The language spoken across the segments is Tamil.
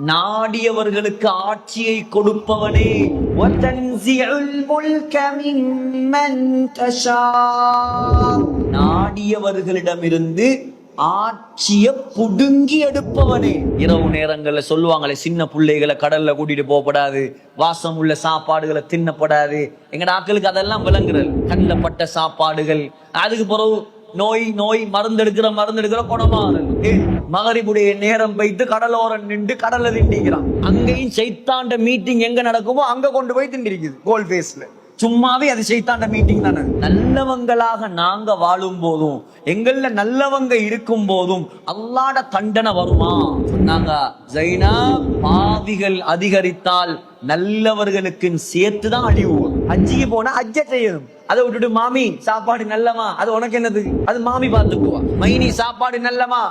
நாடியவர்களுக்கு ஆட்சியை கொடுப்பவனே. நாடியவர்களிடமிருந்து ஆட்சிய புடுங்கி எடுப்பவனே. இரவு நேரங்கள்ல சொல்லுவாங்களே, சின்ன பிள்ளைகளை கடல்ல கூட்டிட்டு போகப்படாது, வாசம் உள்ள சாப்பாடுகளை தின்னப்படாது. எங்கட ஆட்களுக்கு அதெல்லாம் விளங்குறது. கண்ணப்பட்ட சாப்பாடுகள், அதுக்கு பிறகு நோய் நோய் மருந்தெடுக்கிற குணமாறுது. மகரிபுடைய நேரம் வைத்து கடலோரம் நின்று கடலை திண்டிக்கிறான். அங்கேயும் சைத்தாண்ட மீட்டிங் எங்க நடக்குமோ அங்க கொண்டு போய் திண்டிருக்குது. கோல் பேஸ்ல சும்மாவே அது சைத்தாண்ட மீட்டிங் தானே. நல்லவங்களாக நாங்க வாழும் போதும், எங்கள்ல நல்லவங்க இருக்கும் போதும் அல்லாஹ்ட தண்டனை வருமா சொன்னாங்க. ஜைனா, பாவிகள் அதிகரித்தால் நல்லவர்களுக்கு சேர்த்துதான் அழிவு. ஹஜ்ஜிக்கு போனா ஹஜ்ஜ செய்யணும். அதை விட்டுட்டு மாமி சாப்பாடு நல்லமா, அது உனக்கு என்னது, அது மாமி பாத்துக்குவா. மைனி சாப்பாடு நல்லமா,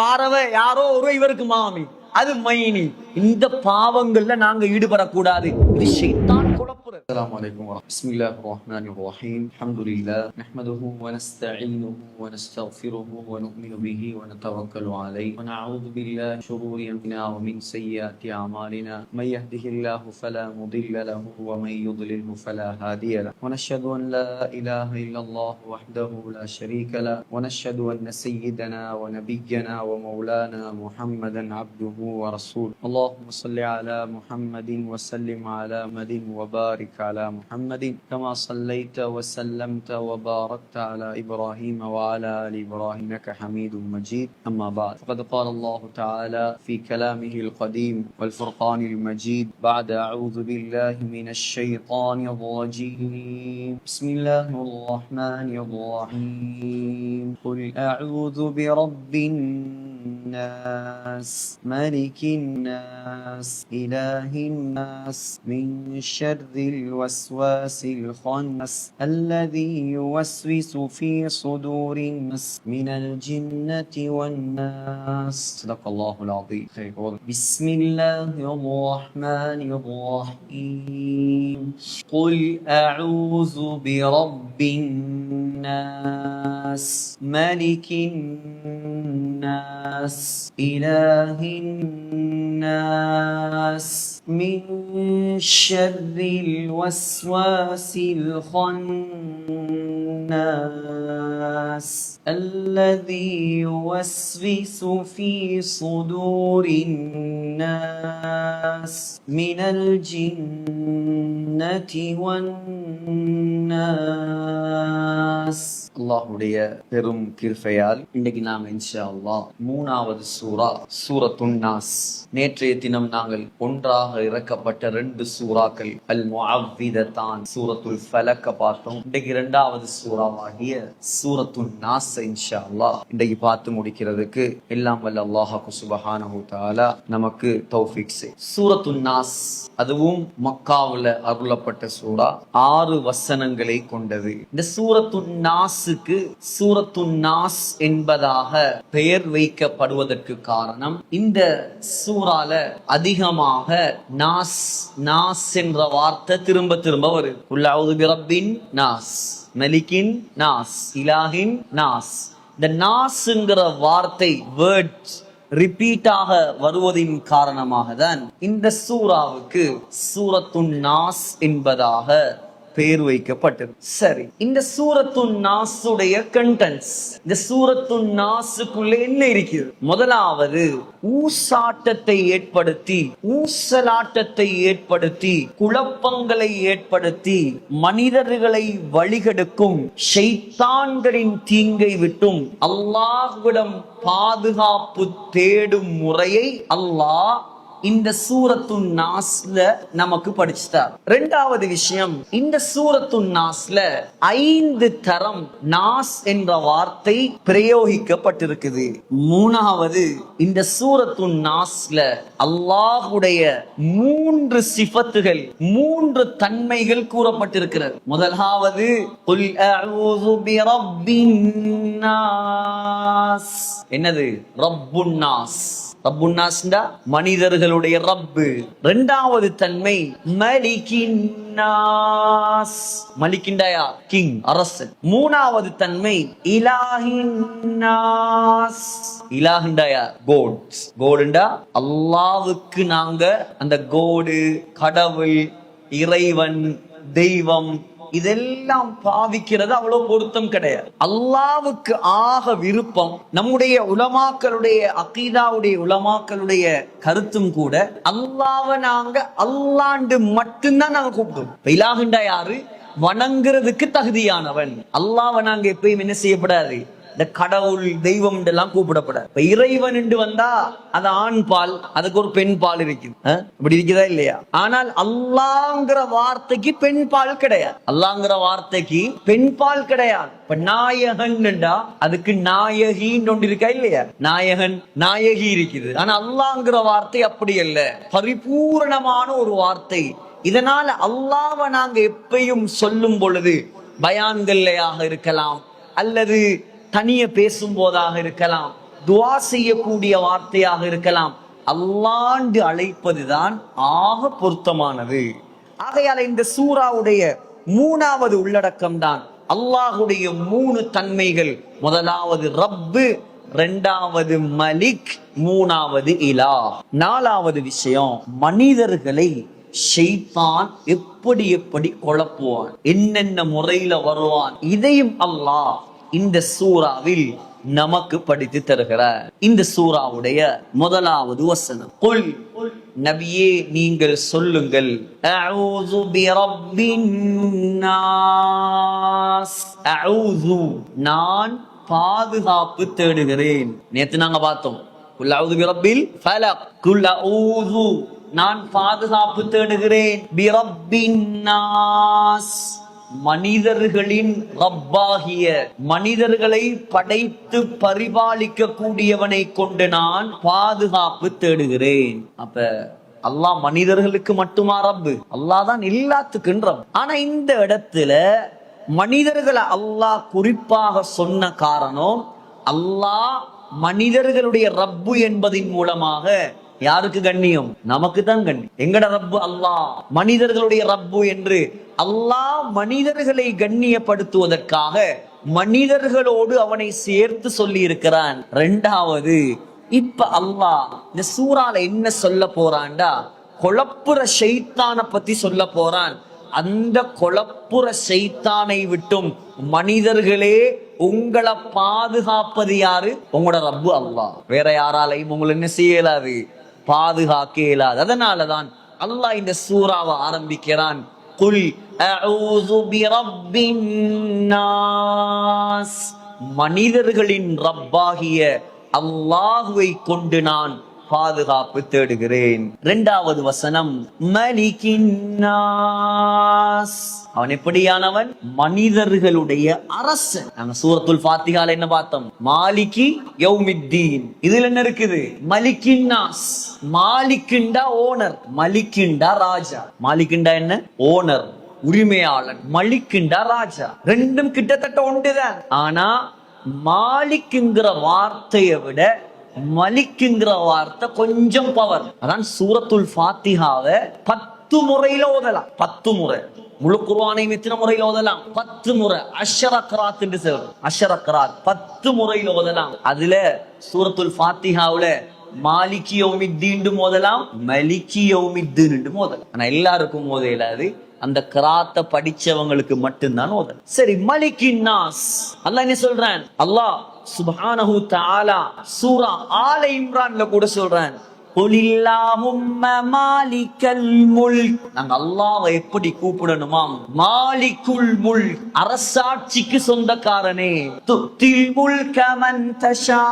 வாரவ யாரோ ஒரு இவருக்கு மாமி, அது மைனி. இந்த பாவங்கள்ல நாங்க ஈடுபடக்கூடாது. இது ஷைத்தான் குழப்புறது. அஸ்ஸலாமு அலைக்கும் பிஸ்மில்லாஹிர் ரஹ்மானிர் ரஹீம். அல்ஹம்துலில்லாஹ் நஹ்மதுஹு வ நஸ்தஈனுஹு வ நஸ்தக்ஃபிருஹு வ நு'மினு பிஹி வ நதவக்கலு அலைஹி வ நஅஊது பில்லாஹி மின் ஷுரூரி அன்ஃபுஸினா வ மின் ஸய்யிஆத்தி அமாலினா. மை யஹ்திஹில்லாஹு ஃபலா முதில்ல லஹு வ மை யுضللஹு ஃபலா ஹாதிய லஹு. வ நஷ்ஹது அன் லா இலாஹ இல்லல்லாஹு வஹ்தஹு லா ஷரீக லஹு வ நஷ்ஹது அன்ன ஸய்யிதனா வ நபிய்யனா வ மௌலானா முஹம்மதன் அப்துஹு வ ரசூலுஹு. اللهم صل على محمد وسلم على محمد وبارك على محمد كما صليت وسلمت وباركت على إبراهيم وعلى آل إبراهيم إنك حميد مجيد. أما بعد، فقد قال الله تعالى في كلامه القديم والفرقان المجيد بعد أعوذ بالله من الشيطان الرجيم. بسم الله الرحمن الرحيم. قل أعوذ برب الناس ملك الناس إله الناس من شر الوسواس الخناس الذي يوسوس في صدور الناس من الجنة والناس. صدق الله العظيم. بسم الله الرحمن الرحيم. قل أعوذ برب الناس ملك الناس إله الناس من شر الوسواس الخناس الذي يوسوس في صدور الناس من الجنة والناس. அல்லாஹ்வுடைய பெரும் கிருபையால் இன்னைக்கு நாங்க இன்ஷா அல்லாஹ் 3வது சூரா சூரத்துன் நாஸ். நேற்றைய தினம் நாங்கள் ஒன்றாக இறக்கப்பட்ட 2 சூறாக்கள் அல் முஅவ்விததான் சூரத்துல் ஃபலக் பார்த்தோம். இன்னைக்கு 2வது சூறாவாகிய சூரத்துன் நாஸ் இன்ஷா அல்லாஹ் இன்னைக்கு பார்த்து முடிக்கிறதுக்கு எல்லாம் வல்ல அல்லாஹ் சுப்ஹானஹு தஆலா நமக்கு தௌஃபீக் செய். சூரத்துன் நாஸ் அதுவும் மக்காவுல அருளப்பட்ட சூரா, 6 வசனங்களை கொண்டது. இந்த சூரத்துன் நாஸுக்கு சூரத்துன் நாஸ் என்பதாக பெயர் வைக்கப்படுவதற்கு காரணம், இந்த சூறால அதிகமாக நாஸ் நாஸ் என்ற வார்த்தை திரும்ப திரும்ப வருது. குல் அஊது பிரப்பின் நாஸ், மலிக்கின் நாஸ், இலாஹின் நாஸ். இந்த நாஸ்ங்கிற வார்த்தை வேர்ட்ஸ் ரிப்பீட்டாக வருவதின் காரணமாக தான் இந்த சூறாவுக்கு சூரத்துன் நாஸ் என்பதாக பெயர் வைக்கப்பட்டது. சரி, இந்த சூரத்துன் நாஸுடைய கண்டென்ட்ஸ், இந்த சூரத்துன் நாஸுக்குள்ள என்ன இருக்கிறது? முதலாவது, ஊசாட்டத்தை ஏற்படுத்தி, ஊசலாட்டத்தை ஏற்படுத்தி, குழப்பங்களை ஏற்படுத்தி, மனிதர்களை வழிகெடுக்கும் ஷைத்தான்களின் தீங்கை விட்டும் அல்லாஹ்விடம் பாதுகாப்பு தேடும் முறையை அல்லாஹ் இந்த சூரத்துன் நாஸ்ல நமக்கு படிச்சுட்டார். 2வது விஷயம், இந்த சூரத்துன் நாஸ்ல 5 தரம் நாஸ் என்ற வார்த்தை பிரயோகிக்கப்பட்டிருக்குது. 3வது, இந்த சூரத்துன் நாஸ்ல அல்லாஹ்வுடைய 3 சிஃபத்துகள், 3 தன்மைகள் கூறப்பட்டிருக்கிறது. முதலாவது, குல் அஊது பிரப்பின் நாஸ். என்னது? ரப்புன் நாஸ், ரப்புன்னாஸ்டா மனிதர்களுடைய ரப்பு. இரண்டாவது தன்மை மலிகின்னாஸ், மலிகிண்டாயா கிங், அரசன். மூணாவது தன்மை இலாஹின்னாஸ், இலாஹிண்டாயா கோட்ஸ், கோடுண்டா அல்லாவுக்கு நாங்க அந்த கோடு, கடவுள், இறைவன், தெய்வம் இதெல்லாம் பாவிக்கிறது அவ்வளவு பொருத்தம் கிடையாது. அல்லாவுக்கு ஆக விருப்பம் நம்முடைய உலமாக்களுடைய அகீதாவுடைய உலமாக்களுடைய கருத்தும் கூட அல்லாவை நாங்க அல்லாண்டு மட்டும்தான் நாங்க கூப்பிடுவோம். இலாஹுண்டா யாரு? வணங்குறதுக்கு தகுதியானவன். அல்லாவை நாங்க எப்பயும் என்ன செய்யப்படாது, இந்த கடவுள் தெய்வம் எல்லாம் கூப்பிடப்படாது. இப்ப இறைவன் என்று வந்தா அது ஆண் பால், அதுக்கு ஒரு பெண் பால் இருக்குது, இப்படி இருக்குதா இல்லையா? ஆனால் அல்லாங்கிற வார்த்தைக்கு பெண் பால் கிடையாது. அல்லாங்கிற வார்த்தைக்கு பெண் பால் கிடையாது. இப்ப நாயகன் அதுக்கு நாயகின்னு ஒன்று இருக்கா இல்லையா? நாயகன் நாயகி இருக்குது. ஆனா அல்லாங்கிற வார்த்தை அப்படி அல்ல, பரிபூரணமான ஒரு வார்த்தை. இதனால அல்லாவை நாங்க எப்பயும் சொல்லும் பொழுது பயான்கள்லையாக இருக்கலாம், அல்லது தனிய பேசும் போதாக இருக்கலாம், துவா செய்யக்கூடிய வார்த்தையாக இருக்கலாம், அல்லாண்டு அழைப்பதுதான் ஆக பொருத்தமானது. ஆகையால இந்த சூராவுடைய மூணாவது உள்ளடக்கம் தான் அல்லாஹுடைய மூணு தன்மைகள். முதலாவது ரப்பு, இரண்டாவது மலிக், மூணாவது இலா. நாலாவது விஷயம், மனிதர்களை ஷைத்தான் எப்படி எப்படி குழப்புவான், என்னென்ன முறையில வருவான், இதையும் அல்லாஹ் இந்த சூராவில் நமக்கு படித்து தருகிறார். இந்த சூராவுடைய முதலாவது வசனம், குல், நபியே நீங்கள் சொல்லுங்கள், அஊது பிரப்பின் நாஸ், அஊது நான் பாதுகாப்பு தேடுகிறேன். நேத்து நாங்க பார்த்தோம், குல் அஊது பிரப்பில் ஃபலக், குல் அஊது நான் பாதுகாப்பு தேடுகிறேன் பிரப்பின் நாஸ், மனிதர்களின் ரப்பாகிய, மனிதர்களை படைத்து பரிபாலிக்க கூடியவனை கொண்டு நான் பாதுகாப்பு தேடுகிறேன். அப்ப அல்லாஹ் மனிதர்களுக்கு மட்டுமா ரப்பு? அல்லாஹ் தான் எல்லாத்துக்கும் ரப். ஆனா இந்த இடத்துல மனிதர்களை அல்லாஹ் குறிப்பாக சொன்ன காரணம், அல்லாஹ் மனிதர்களுடைய ரப்பு என்பதின் மூலமாக யாருக்கு கண்ணியம்? நமக்கு தான் கண்ணியம். எங்கட ரப்பு அல்லாஹ், மனிதர்களுடைய ரப்பு என்று அல்லாஹ் மனிதர்களை கண்ணியப்படுத்துவதற்காக மனிதர்களோடு அவனை சேர்த்து சொல்லி இருக்கிறான். இரண்டாவது, இப்ப அல்லாஹ் இந்த சூறால என்ன சொல்ல போறான்டா, குழப்புற ஷைத்தானை பத்தி சொல்ல போறான். அந்த குழப்புற ஷைத்தானை விட்டும் மனிதர்களே உங்களை பாதுகாப்பது யாரு? உங்களோட ரப்பு அல்லாஹ். வேற யாராலையும் உங்களை என்ன செய்ய இயலாது, பாதுகாக்க இயலாது. அதனாலதான் அல்லாஹ் இந்த சூறாவை ஆரம்பிக்கிறான், குல் அஊது பிரப்பின் நாஸ், மனிதர்களின் ரப்பாகிய அல்லாஹுவை கொண்டு நான் பாதுகாப்பு தேடுகிறேன். இரண்டாவது வசனம், மலிகின் நாஸ், அவன் எப்படியானவன்? மனிதர்களுடைய அரசன். நாங்க சூரத்துல் ஃபாத்திஹால என்ன பார்த்தோம்? மாலிகி யௌமித்தீன். இதுல என்ன இருக்குது? மலிகின் நாஸ். மாலிகிண்டா ஓனர், மலிகிண்டா ராஜா. மாலிகிண்டா என்ன? ஓனர், உரிமையாளன். மலிகிண்டா ராஜா. ரெண்டும் கிட்டத்தட்ட ஒன்றுதான். ஆனா மாலிக்குங்கிற வார்த்தையை விட மலிக்குங்கிற வார்த்தை கொஞ்சம் பவர். அதான் சூரத்துல் ஃபாத்திஹாவை 10 முறையில ஓதலாம். 10 முறை. முழு குர்ஆனையும் எத்தனை முறையில ஓதலாம்? 10 முறை. அஷ்ரக்ராத் என்று சொல்றோம். அஷ்ரக்ராத் 10 முறையில ஓதலாம். அதுல சூரத்துல் ஃபாத்திஹாவுல மாலிகி யௌமித்தீன் ஓதலாம், மலிகி யௌமித்தீன் ஓதலாம். ஆனா எல்லாருக்கும் ஓத இயலாது, அந்த கிராத்தை படிச்சவங்களுக்கு மட்டும்தான் ஓதலாம். சரி, மலிகின் நாஸ் அல்லாஹ் என்ன சொல்றான்? அல்லாஹ் சுப்ஹானஹு தஆலா சூரா ஆல இம்ரான்ல கூட சொல்றான், குலில்லாஹும்ம மாலிகல் முல்க். நாங்க அல்லாஹ்வை எப்படி கூப்பிடணுமாம்? மாலிகுல் முல்க், அரசாட்சிக்கு சொந்தக்காரனே. துத்தில் முல்க மன் தஷா,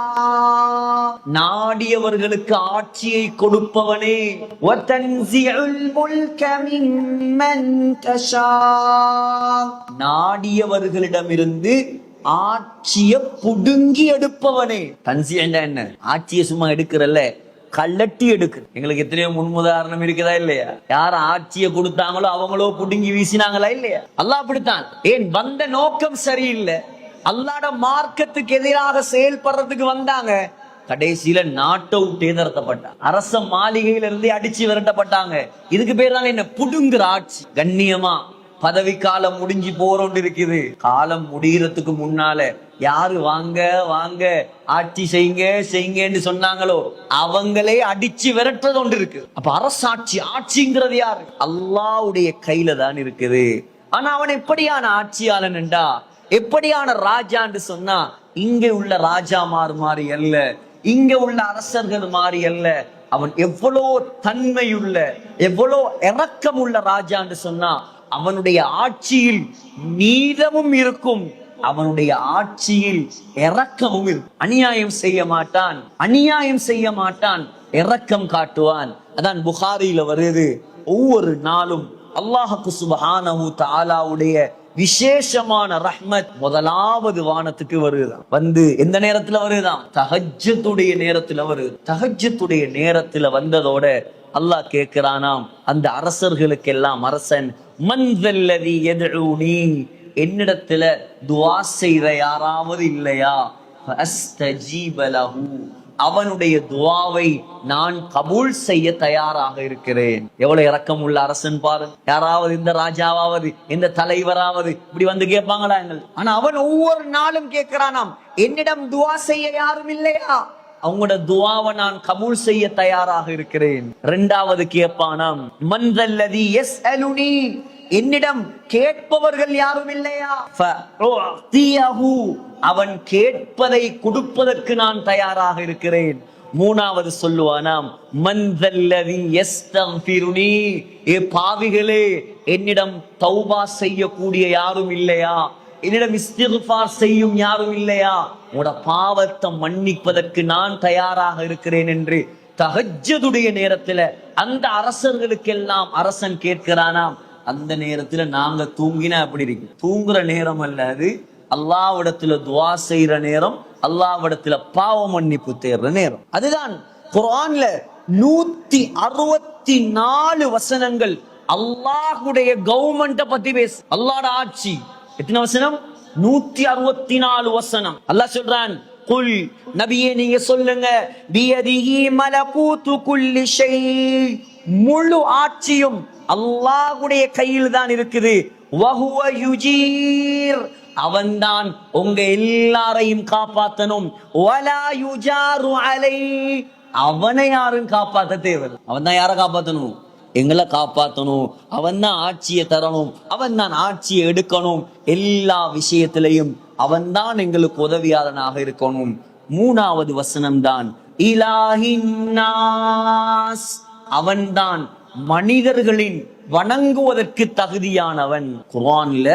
நாடியவர்களுக்கு ஆட்சியை கொடுப்பவனே. வ தன்ஸிஉல் முல்க மிம்மன் தஷா, நாடியவர்களிடமிருந்து ஆட்சியை புடுங்கி எடுப்பவனே. தன்சி என்ன? ஆட்சியை சும்மா எடுக்கிறல்ல, கள்ளட்டி எடுக்கு. எங்களுக்கு எத்தனையோ முன்முதாரணம் இருக்குதா இல்லையா? யார் ஆட்சியை கொடுத்தாங்களோ அவங்களோ புடுங்கி வீசினாங்களா இல்லையா? அல்லாஹ் அப்படித்தான். ஏன்? வந்த நோக்கம் சரியில்லை, அல்லாஹ்வுடைய மார்க்கத்துக்கு எதிராக செயல்படுறதுக்கு வந்தாங்க. கடைசியில நாட்டை விட்டே நிறுத்தப்பட்டாங்க. அரச மாளிகையில இருந்தே அடிச்சு விரட்டப்பட்டாங்க. இதுக்கு பேர் தான் என்ன? புடுங்குற ஆட்சி. கண்ணியமா பதவி காலம் முடிஞ்சு போறோண்டு இருக்குது. காலம் முடிகிறதுக்கு முன்னால யாரு வாங்க வாங்க ஆட்சி செய்யுங்க செய்யுங்கன்னு சொன்னாங்களோ அவங்களே அடிச்சு விரட்டுறது ஒன்று இருக்கு. அப்ப அரசாட்சி, ஆட்சிங்கிறது யாரு? அல்லாஹ்வுடைய கையில தான் இருக்குது. ஆனா அவன் எப்படியான ஆட்சியாளன் என்றா, எப்படியான ராஜான்னு சொன்னா, இங்க உள்ள ராஜாமார் மாதிரி அல்ல, இங்க உள்ள அரசர்கள் மாதிரி அல்ல. அவன் எவ்வளோ தன்மையுள்ள, எவ்வளோ இரக்கம் உள்ள ராஜான்னு சொன்னா, அவனுடைய ஆட்சியில் நீதமும் இருக்கும், அவனுடைய ஆட்சியில் இரக்கமும் இருக்கும். அநியாயம் செய்ய மாட்டான், அநியாயம் செய்ய மாட்டான், இரக்கம் காட்டுவான். அதான் புகாரியில வருது, ஒவ்வொரு நாளும் அல்லாஹ்வுக்கு சுப்ஹானஹு தஆலாவுடைய விசேஷமான ரஹ்மத் முதலாவது வானத்துக்கு வருதான். வந்து எந்த நேரத்துல வருதான்? தஹஜ்ஜுடைய நேரத்துல வருது. தஹஜ்ஜுடைய நேரத்துல வந்ததோட அல்லாஹ் கேட்கிறானாம் அந்த அரசர்களுக்கெல்லாம், அரசன் மன் தல்லதி யதுஊனி, என்னிடத்துல துஆ செய்ற யாராவது இல்லையா? ஃபஅஸ்தஜீப லஹு, அவனுடைய துஆவை நான் கபூல் செய்ய தயாராக இருக்கிறேன். எவ்வளவு இரக்கம் உள்ள அரசன் பாருங்க. யாராவது இந்த ராஜாவாவது இந்த தலைவராவது இப்படி வந்து கேட்பாங்களா? ஆனா அவன் ஒவ்வொரு நாளும் கேட்கிறானாம், என்னிடம் துஆ செய்ய யாரும் இல்லையா? அவங்களோட துஆவை நான் கபூல் செய்ய தயாராக இருக்கிறேன். இரண்டாவது கேட்பானாம், மன் தல்லதி யஸ்அலுனி, என்னிடம் கேட்பவர்கள் யாரும் இல்லையா? ஃபஅதியஹு, அவன் கேட்பதை கொடுப்பதற்கு நான் தயாராக இருக்கிறேன். மூணாவது சொல்லுவானாம், மன் தல்லதி யஸ்தக்ஃபிருனி, ஏ பாவிகளே, என்னிடம் தௌபா செய்யக்கூடிய யாரும் இல்லையா? என்னிடம் இஸ்திக்ஃபார் செய்யும் யாரும் இல்லையா? உங்களோட பாவத்தை மன்னிப்பதற்கு நான் தயாராக இருக்கிறேன் என்று தஹஜ்ஜுடைய நேரத்துல அந்த அரசர்களுக்கெல்லாம் அரசன் கேட்கிறானாம். அந்த நேரத்துல நாங்க தூங்கினா அப்படி இருக்கு. தூங்குற நேரம் அல்ல அது, அல்லாஹ்விடத்துல துஆ செய்யற நேரம், அல்லாஹ்விடத்துல பாவ மன்னிப்பு தேடுற நேரம். அதுதான் குர்ஆன்ல 164 வசனங்கள் அல்லாஹ்வுடைய கவர்மெண்ட்டை பத்தி பேசு. அல்லாஹ்வோட ஆட்சி. எத்தனை வசனம்? 164 வசனம். அல்லாஹ் சொல்றான், குல், நபியே நீங்க சொல்லுங்க, பியதிஹி மலகூது குல்லி ஷை, முழு ஆட்சியும் அல்லாஹ்வுடைய கையில் தான் இருக்குது. வஹுவ யுஜீர், அவன்தான் உங்க எல்லாரையும் காப்பாத்தணும். வலா யுஜாரு அலை, அவனை யாரும் காப்பாத்த தேவையில்லை. அவன் தான் யாரை காப்பாத்தணும்? எங்களை காப்பாத்தணும். அவன் தான் ஆட்சியை தரணும், அவன் தான் ஆட்சியை எடுக்கணும். எல்லா விஷயத்திலையும் அவன் தான் எங்களுக்கு உதவியாளனாக இருக்கணும். மூணாவது வசனம் தான் இலாஹின்னாஸ், அவன் தான் மனிதர்களின் வணங்குவதற்கு தகுதியானவன். குர்ஆன்ல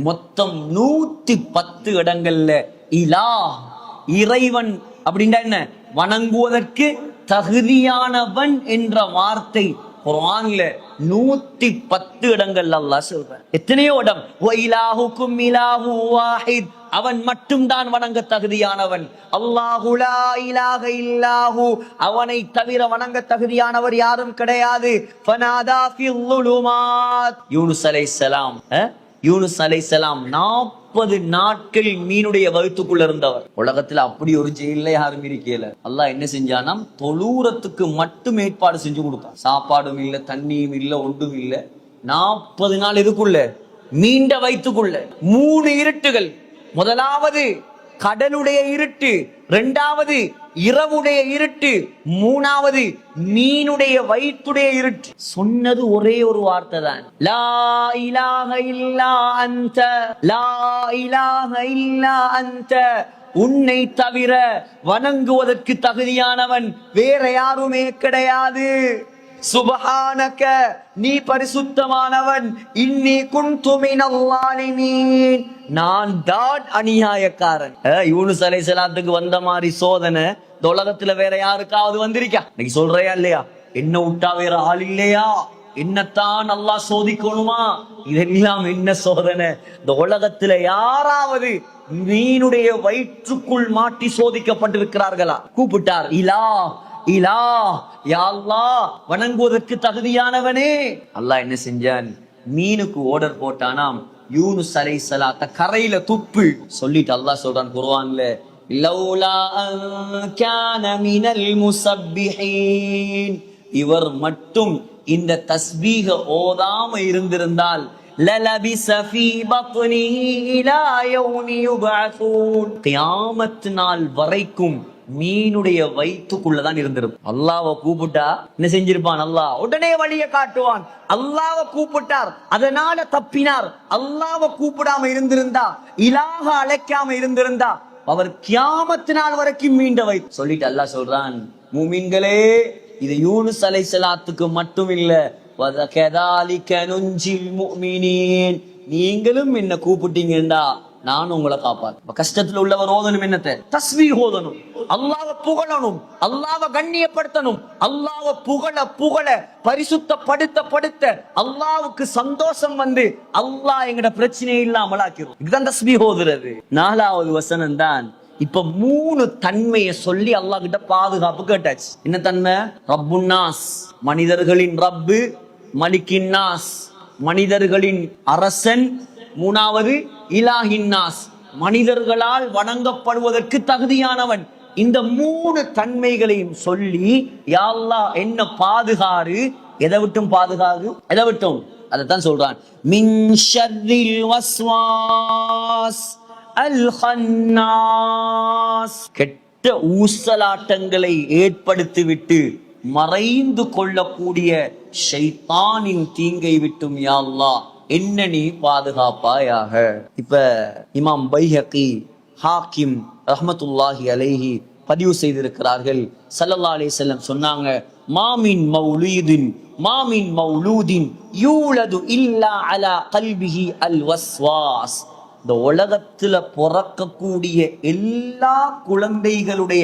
மொத்தம் 110 இடங்கள்ல இலாஹ், இறைவன் அப்படின்னா என்ன? வணங்குவதற்கு தகுதியானவன் என்ற வார்த்தை குர்ஆன்ல 110 இடங்கள் அல்லாஹ் சொல்றான். எத்தனையோ இடம் வஇலாஹுக்கும் இலாஹு வாஹித், அவன் மட்டும்தான் வணங்க தகுதியானவன். அல்லாஹு லா இலாஹ இல்லாஹு, அவனை தவிர வணங்க தகுதியானவர் யாரும் கிடையாது. ஃபனாதா ஃபில் ஸுலுமாத், யூனுஸ் அலைஹிஸ்ஸலாம், யூனுஸ் அலைஹிஸ்ஸலாம் 40 நாட்கள் மீனுடைய வயிற்றுக்குள்ள இருந்தவர். உலகத்துல அப்படி ஒரு ஜெயில யாரும் இருக்கல. அல்லாஹ் என்ன செஞ்சானாம்? தொழுறத்துக்கு மட்டும் ஏற்பாடு செஞ்சு கொடுத்தான். சாப்பாடும் இல்ல, தண்ணியும் இல்ல, ஒன்றும் இல்ல. 40 நாள் இதுக்குள்ள, மீண்ட வயிற்றுக்குள்ள 3 இருட்டுகள். முதலாவது கடலுடைய இருட்டு, இரண்டாவது இரவுடைய இருட்டு, மூணாவது மீனுடைய வயிற்றுடைய இருட்டு. சொன்னது ஒரே ஒரு வார்த்தை தான், லா இலாஹ இல்லா அன்த, லா இலாஹ இல்லா அன்த, உன்னை தவிர வணங்குவதற்கு தகுதியானவன் வேற யாருமே கிடையாது. சுப்ஹானக, நீ பரிசுத்தமானவன். இன்னி குன்து மினல் ஸாலிமீன், நான் தான் அநியாயக்காரன். யூனுஸ் அலைஹிஸ்ஸலாத்துக்கு வந்த மாதிரி சோதனை இந்த உலகத்துல வேற யாருக்காவது வந்திருக்கா? இன்னைக்கு சொல்றியா இல்லையா? என்ன விட்டா வேற ஆள் இல்லையா? என்னத்தான் அல்லாஹ் சோதிக்கணுமா? இதெல்லாம் என்ன சோதனை? இந்த உலகத்துல யாராவது மீனுடைய வயிற்றுக்குள் மாட்டி சோதிக்கப்பட்டிருக்கிறார்களா? கூப்பிட்டார், இலா இலா, யா அல்லாஹ், வணங்குவதற்கு தகுதியானவனே. அல்லாஹ் என்ன செஞ்சான்? மீனுக்கு ஆர்டர் போட்டானாம், யூனுஸ் அலைஹிஸ்ஸலாத்த கரையில துப்பு சொல்லிட்டு அல்லாஹ் சொல்றான் குர்ஆன்ல, லௌலா அன் கான மினல் முஸப்பிஹீன், இவர் மட்டும் இந்த தஸ்பீஹ ஓதாம இருந்திருந்தால் லலபிஸ ஃபீ பத்னிஹி இலா யௌமி யுபஅஸூன், கியாமத் நாள் வரைக்கும் மீனுடைய வயிற்றுக்குள்ளதான் இருந்திருக்கும். அல்லாஹ்வை கூப்பிட்டா என்ன செஞ்சிருப்பான்? அல்லாஹ் உடனே வழியை காட்டுவான். அல்லாஹ்வை கூப்பிட்டார், அதனால தப்பினார். அல்லாஹ்வை கூப்பிடாம இருந்திருந்தா, இலாஹ அழைக்காம இருந்திருந்தா, அவர் கியாமத் நாள் வரைக்கும் மீண்ட வயிற்று. சொல்லிட்டு அல்லாஹ் சொல்றான், மூமின்களே, இது யூனுஸ் அலைஹிஸ்ஸலாத்துக்கு மட்டும் இல்ல, வதகதாலிக நுஞ்சில் முஃமினீன், நீங்களும் என்ன கூப்பிட்டீங்கடா நான் உங்களை காப்பாத்து. கஷ்டத்துல உள்ளவர் ஓதணும், என்னத்தை? தஸ்பீஹ் ஓதணும், அல்லாஹ்வை புகழணும், அல்லாஹ்வை கண்ணியப்படுத்தணும், அல்லாஹ்வை புகழ பரிசுத்தப்படுத்த அல்லாஹ்வுக்கு சந்தோஷம் வந்து அல்லாஹ் எங்கட பிரச்சனையை இல்லாமல் ஆக்கிரும். இதுதான் தஸ்பீஹ் ஓதுறது. 4வது வசனம் தான். இப்ப 3 தன்மையை சொல்லி அல்லாஹ் கிட்ட பாதுகாப்பு கேட்டாச்சு. என்ன தன்மை? ரப்புன்னாஸ், மனிதர்களின் ரப்பு, மலிக்கின்னாஸ், மனிதர்களின் அரசன், 3வது இலாஹின்னாஸ், மனிதர்களால் வணங்கப்படுவதற்கு தகுதியானவன். இந்த 3 தன்மைகளையும் சொல்லி யா அல்லாஹ் என்ன பாதுகாரு. எதை விட்டும் பாதுகாரு? எதை விட்டும்? அதைத்தான் சொல்றான். மின் ஷர்ரில் வஸ்வாஸ் அல் ஹன்னாஸ், கெட்ட ஊசலாட்டங்களை ஏற்படுத்திவிட்டு மறைந்து கொள்ளக்கூடிய ஷைத்தானின் தீங்கை விட்டும் யா அல்லாஹ் என்ன நீ பாதுகாப்பாயாக. இப்ப இமாம் பைஹகி, ஹாக்கிம் ரஹ்மத்துல்லாஹி அலைஹி பதிவு செய்திருக்கிறார்கள். ஸல்லல்லாஹு அலைஹி வஸல்லம் சொன்னாங்க, மாமின் மௌலூதின் யூலது இல்லா அலா கல்பிஹி அல் வஸ்வாஸ், இந்த உலகத்துல பிறக்கக்கூடிய எல்லா குழந்தைகளுடைய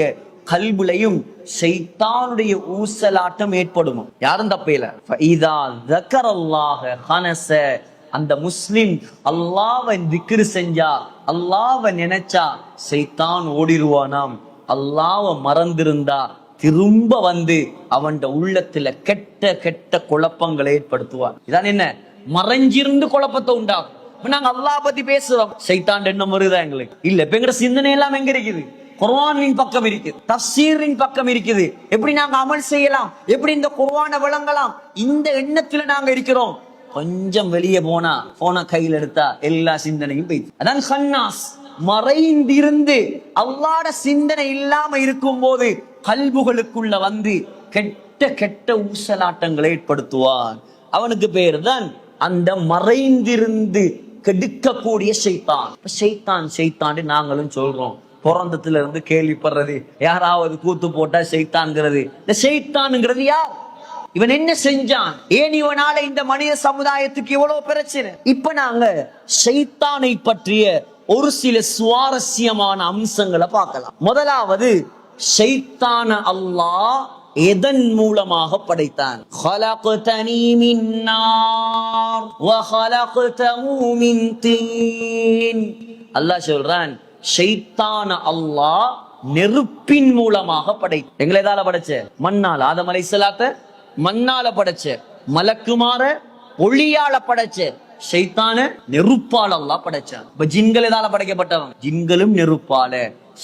கல்புலையும் ஷைத்தானுடைய ஊசலாட்டம் ஏற்படும். யாரும் தப்பையில. ஃபஇதா ஸக்கரல்லாஹ ஹனஸ, அந்த முஸ்லிம் அல்லாஹ்வை திக்ர் செஞ்சா, அல்லாஹ்வை நினைச்சா ஷைத்தான் ஓடிடுவானாம். அல்லாஹ்வை மறந்திருந்தா திரும்ப வந்து அவன் உள்ளத்துல கெட்ட கெட்ட குழப்பங்களை ஏற்படுத்துவான். இதான் என்ன? மறைஞ்சிருந்து குழப்பத்தை உண்டாகும். நாங்க அல்லாஹ் பத்தி பேசுறோம், ஷைத்தான் எண்ணம் வருதா எங்களுக்கு? இல்ல. இப்ப எங்க சிந்தனை எல்லாம் எங்க இருக்குது? குர்ஆனின் பக்கம் இருக்குது, தஃப்சீரின் பக்கம் இருக்குது. எப்படி நாங்க அமல் செய்யலாம், எப்படி இந்த குர்ஆனை விளங்கலாம், இந்த எண்ணத்துல நாங்க இருக்கிறோம். கொஞ்சம் வெளியே போனா, போன கையில் எடுத்தா எல்லா சிந்தனையும் போயிடுச்சு. அதான் ஹன்னாஸ், மறைந்திருந்து அல்லாஹ்வுடைய சிந்தனை இல்லாம இருக்கும் போது கல்புகளுக்குள்ள வந்து கெட்ட கெட்ட ஊசலாட்டங்களை ஏற்படுத்துவான். அவனுக்கு பேர் தான் அந்த மறைந்திருந்து கெடுக்கக்கூடிய ஷைத்தான். ஷைத்தான் நாங்களும் சொல்றோம். பிறந்தத்துல இருந்து கேள்விப்படுறது, யாராவது கூத்து போட்டா ஷைத்தான்ங்கிறது. இந்த ஷைத்தான்ங்கிறது யார்? இவன் என்ன செஞ்சான்? ஏன் இவனால இந்த மனித சமுதாயத்துக்கு இவ்வளவு பிரச்சனை? இப்ப நாங்க ஷைத்தானை பற்றிய ஒரு சில சுவாரஸ்யமான அம்சங்களை பார்க்கலாம். முதலாவது, ஷைத்தான அல்லாஹ் எதன் மூலமாக படைத்தான்? خلقتني من نار وخلقته من طين. அல்லாஹ் சொல்றான், ஷைத்தான அல்லாஹ் நெருப்பின் மூலமாக படைத்தான். எங்களை எதால படைச்ச? மண்ணால. ஆதம் அலைஹிஸ்ஸலாத்தை மண்ணால படைச்ச. மலக்குமார ஒளியால படைச்ச. ஷைத்தான நெருப்பால அல்லாஹ் படைச்சான். இப்ப ஜின்கள் எதால படைக்கப்பட்டவன்? ஜின்களும் நெருப்பால.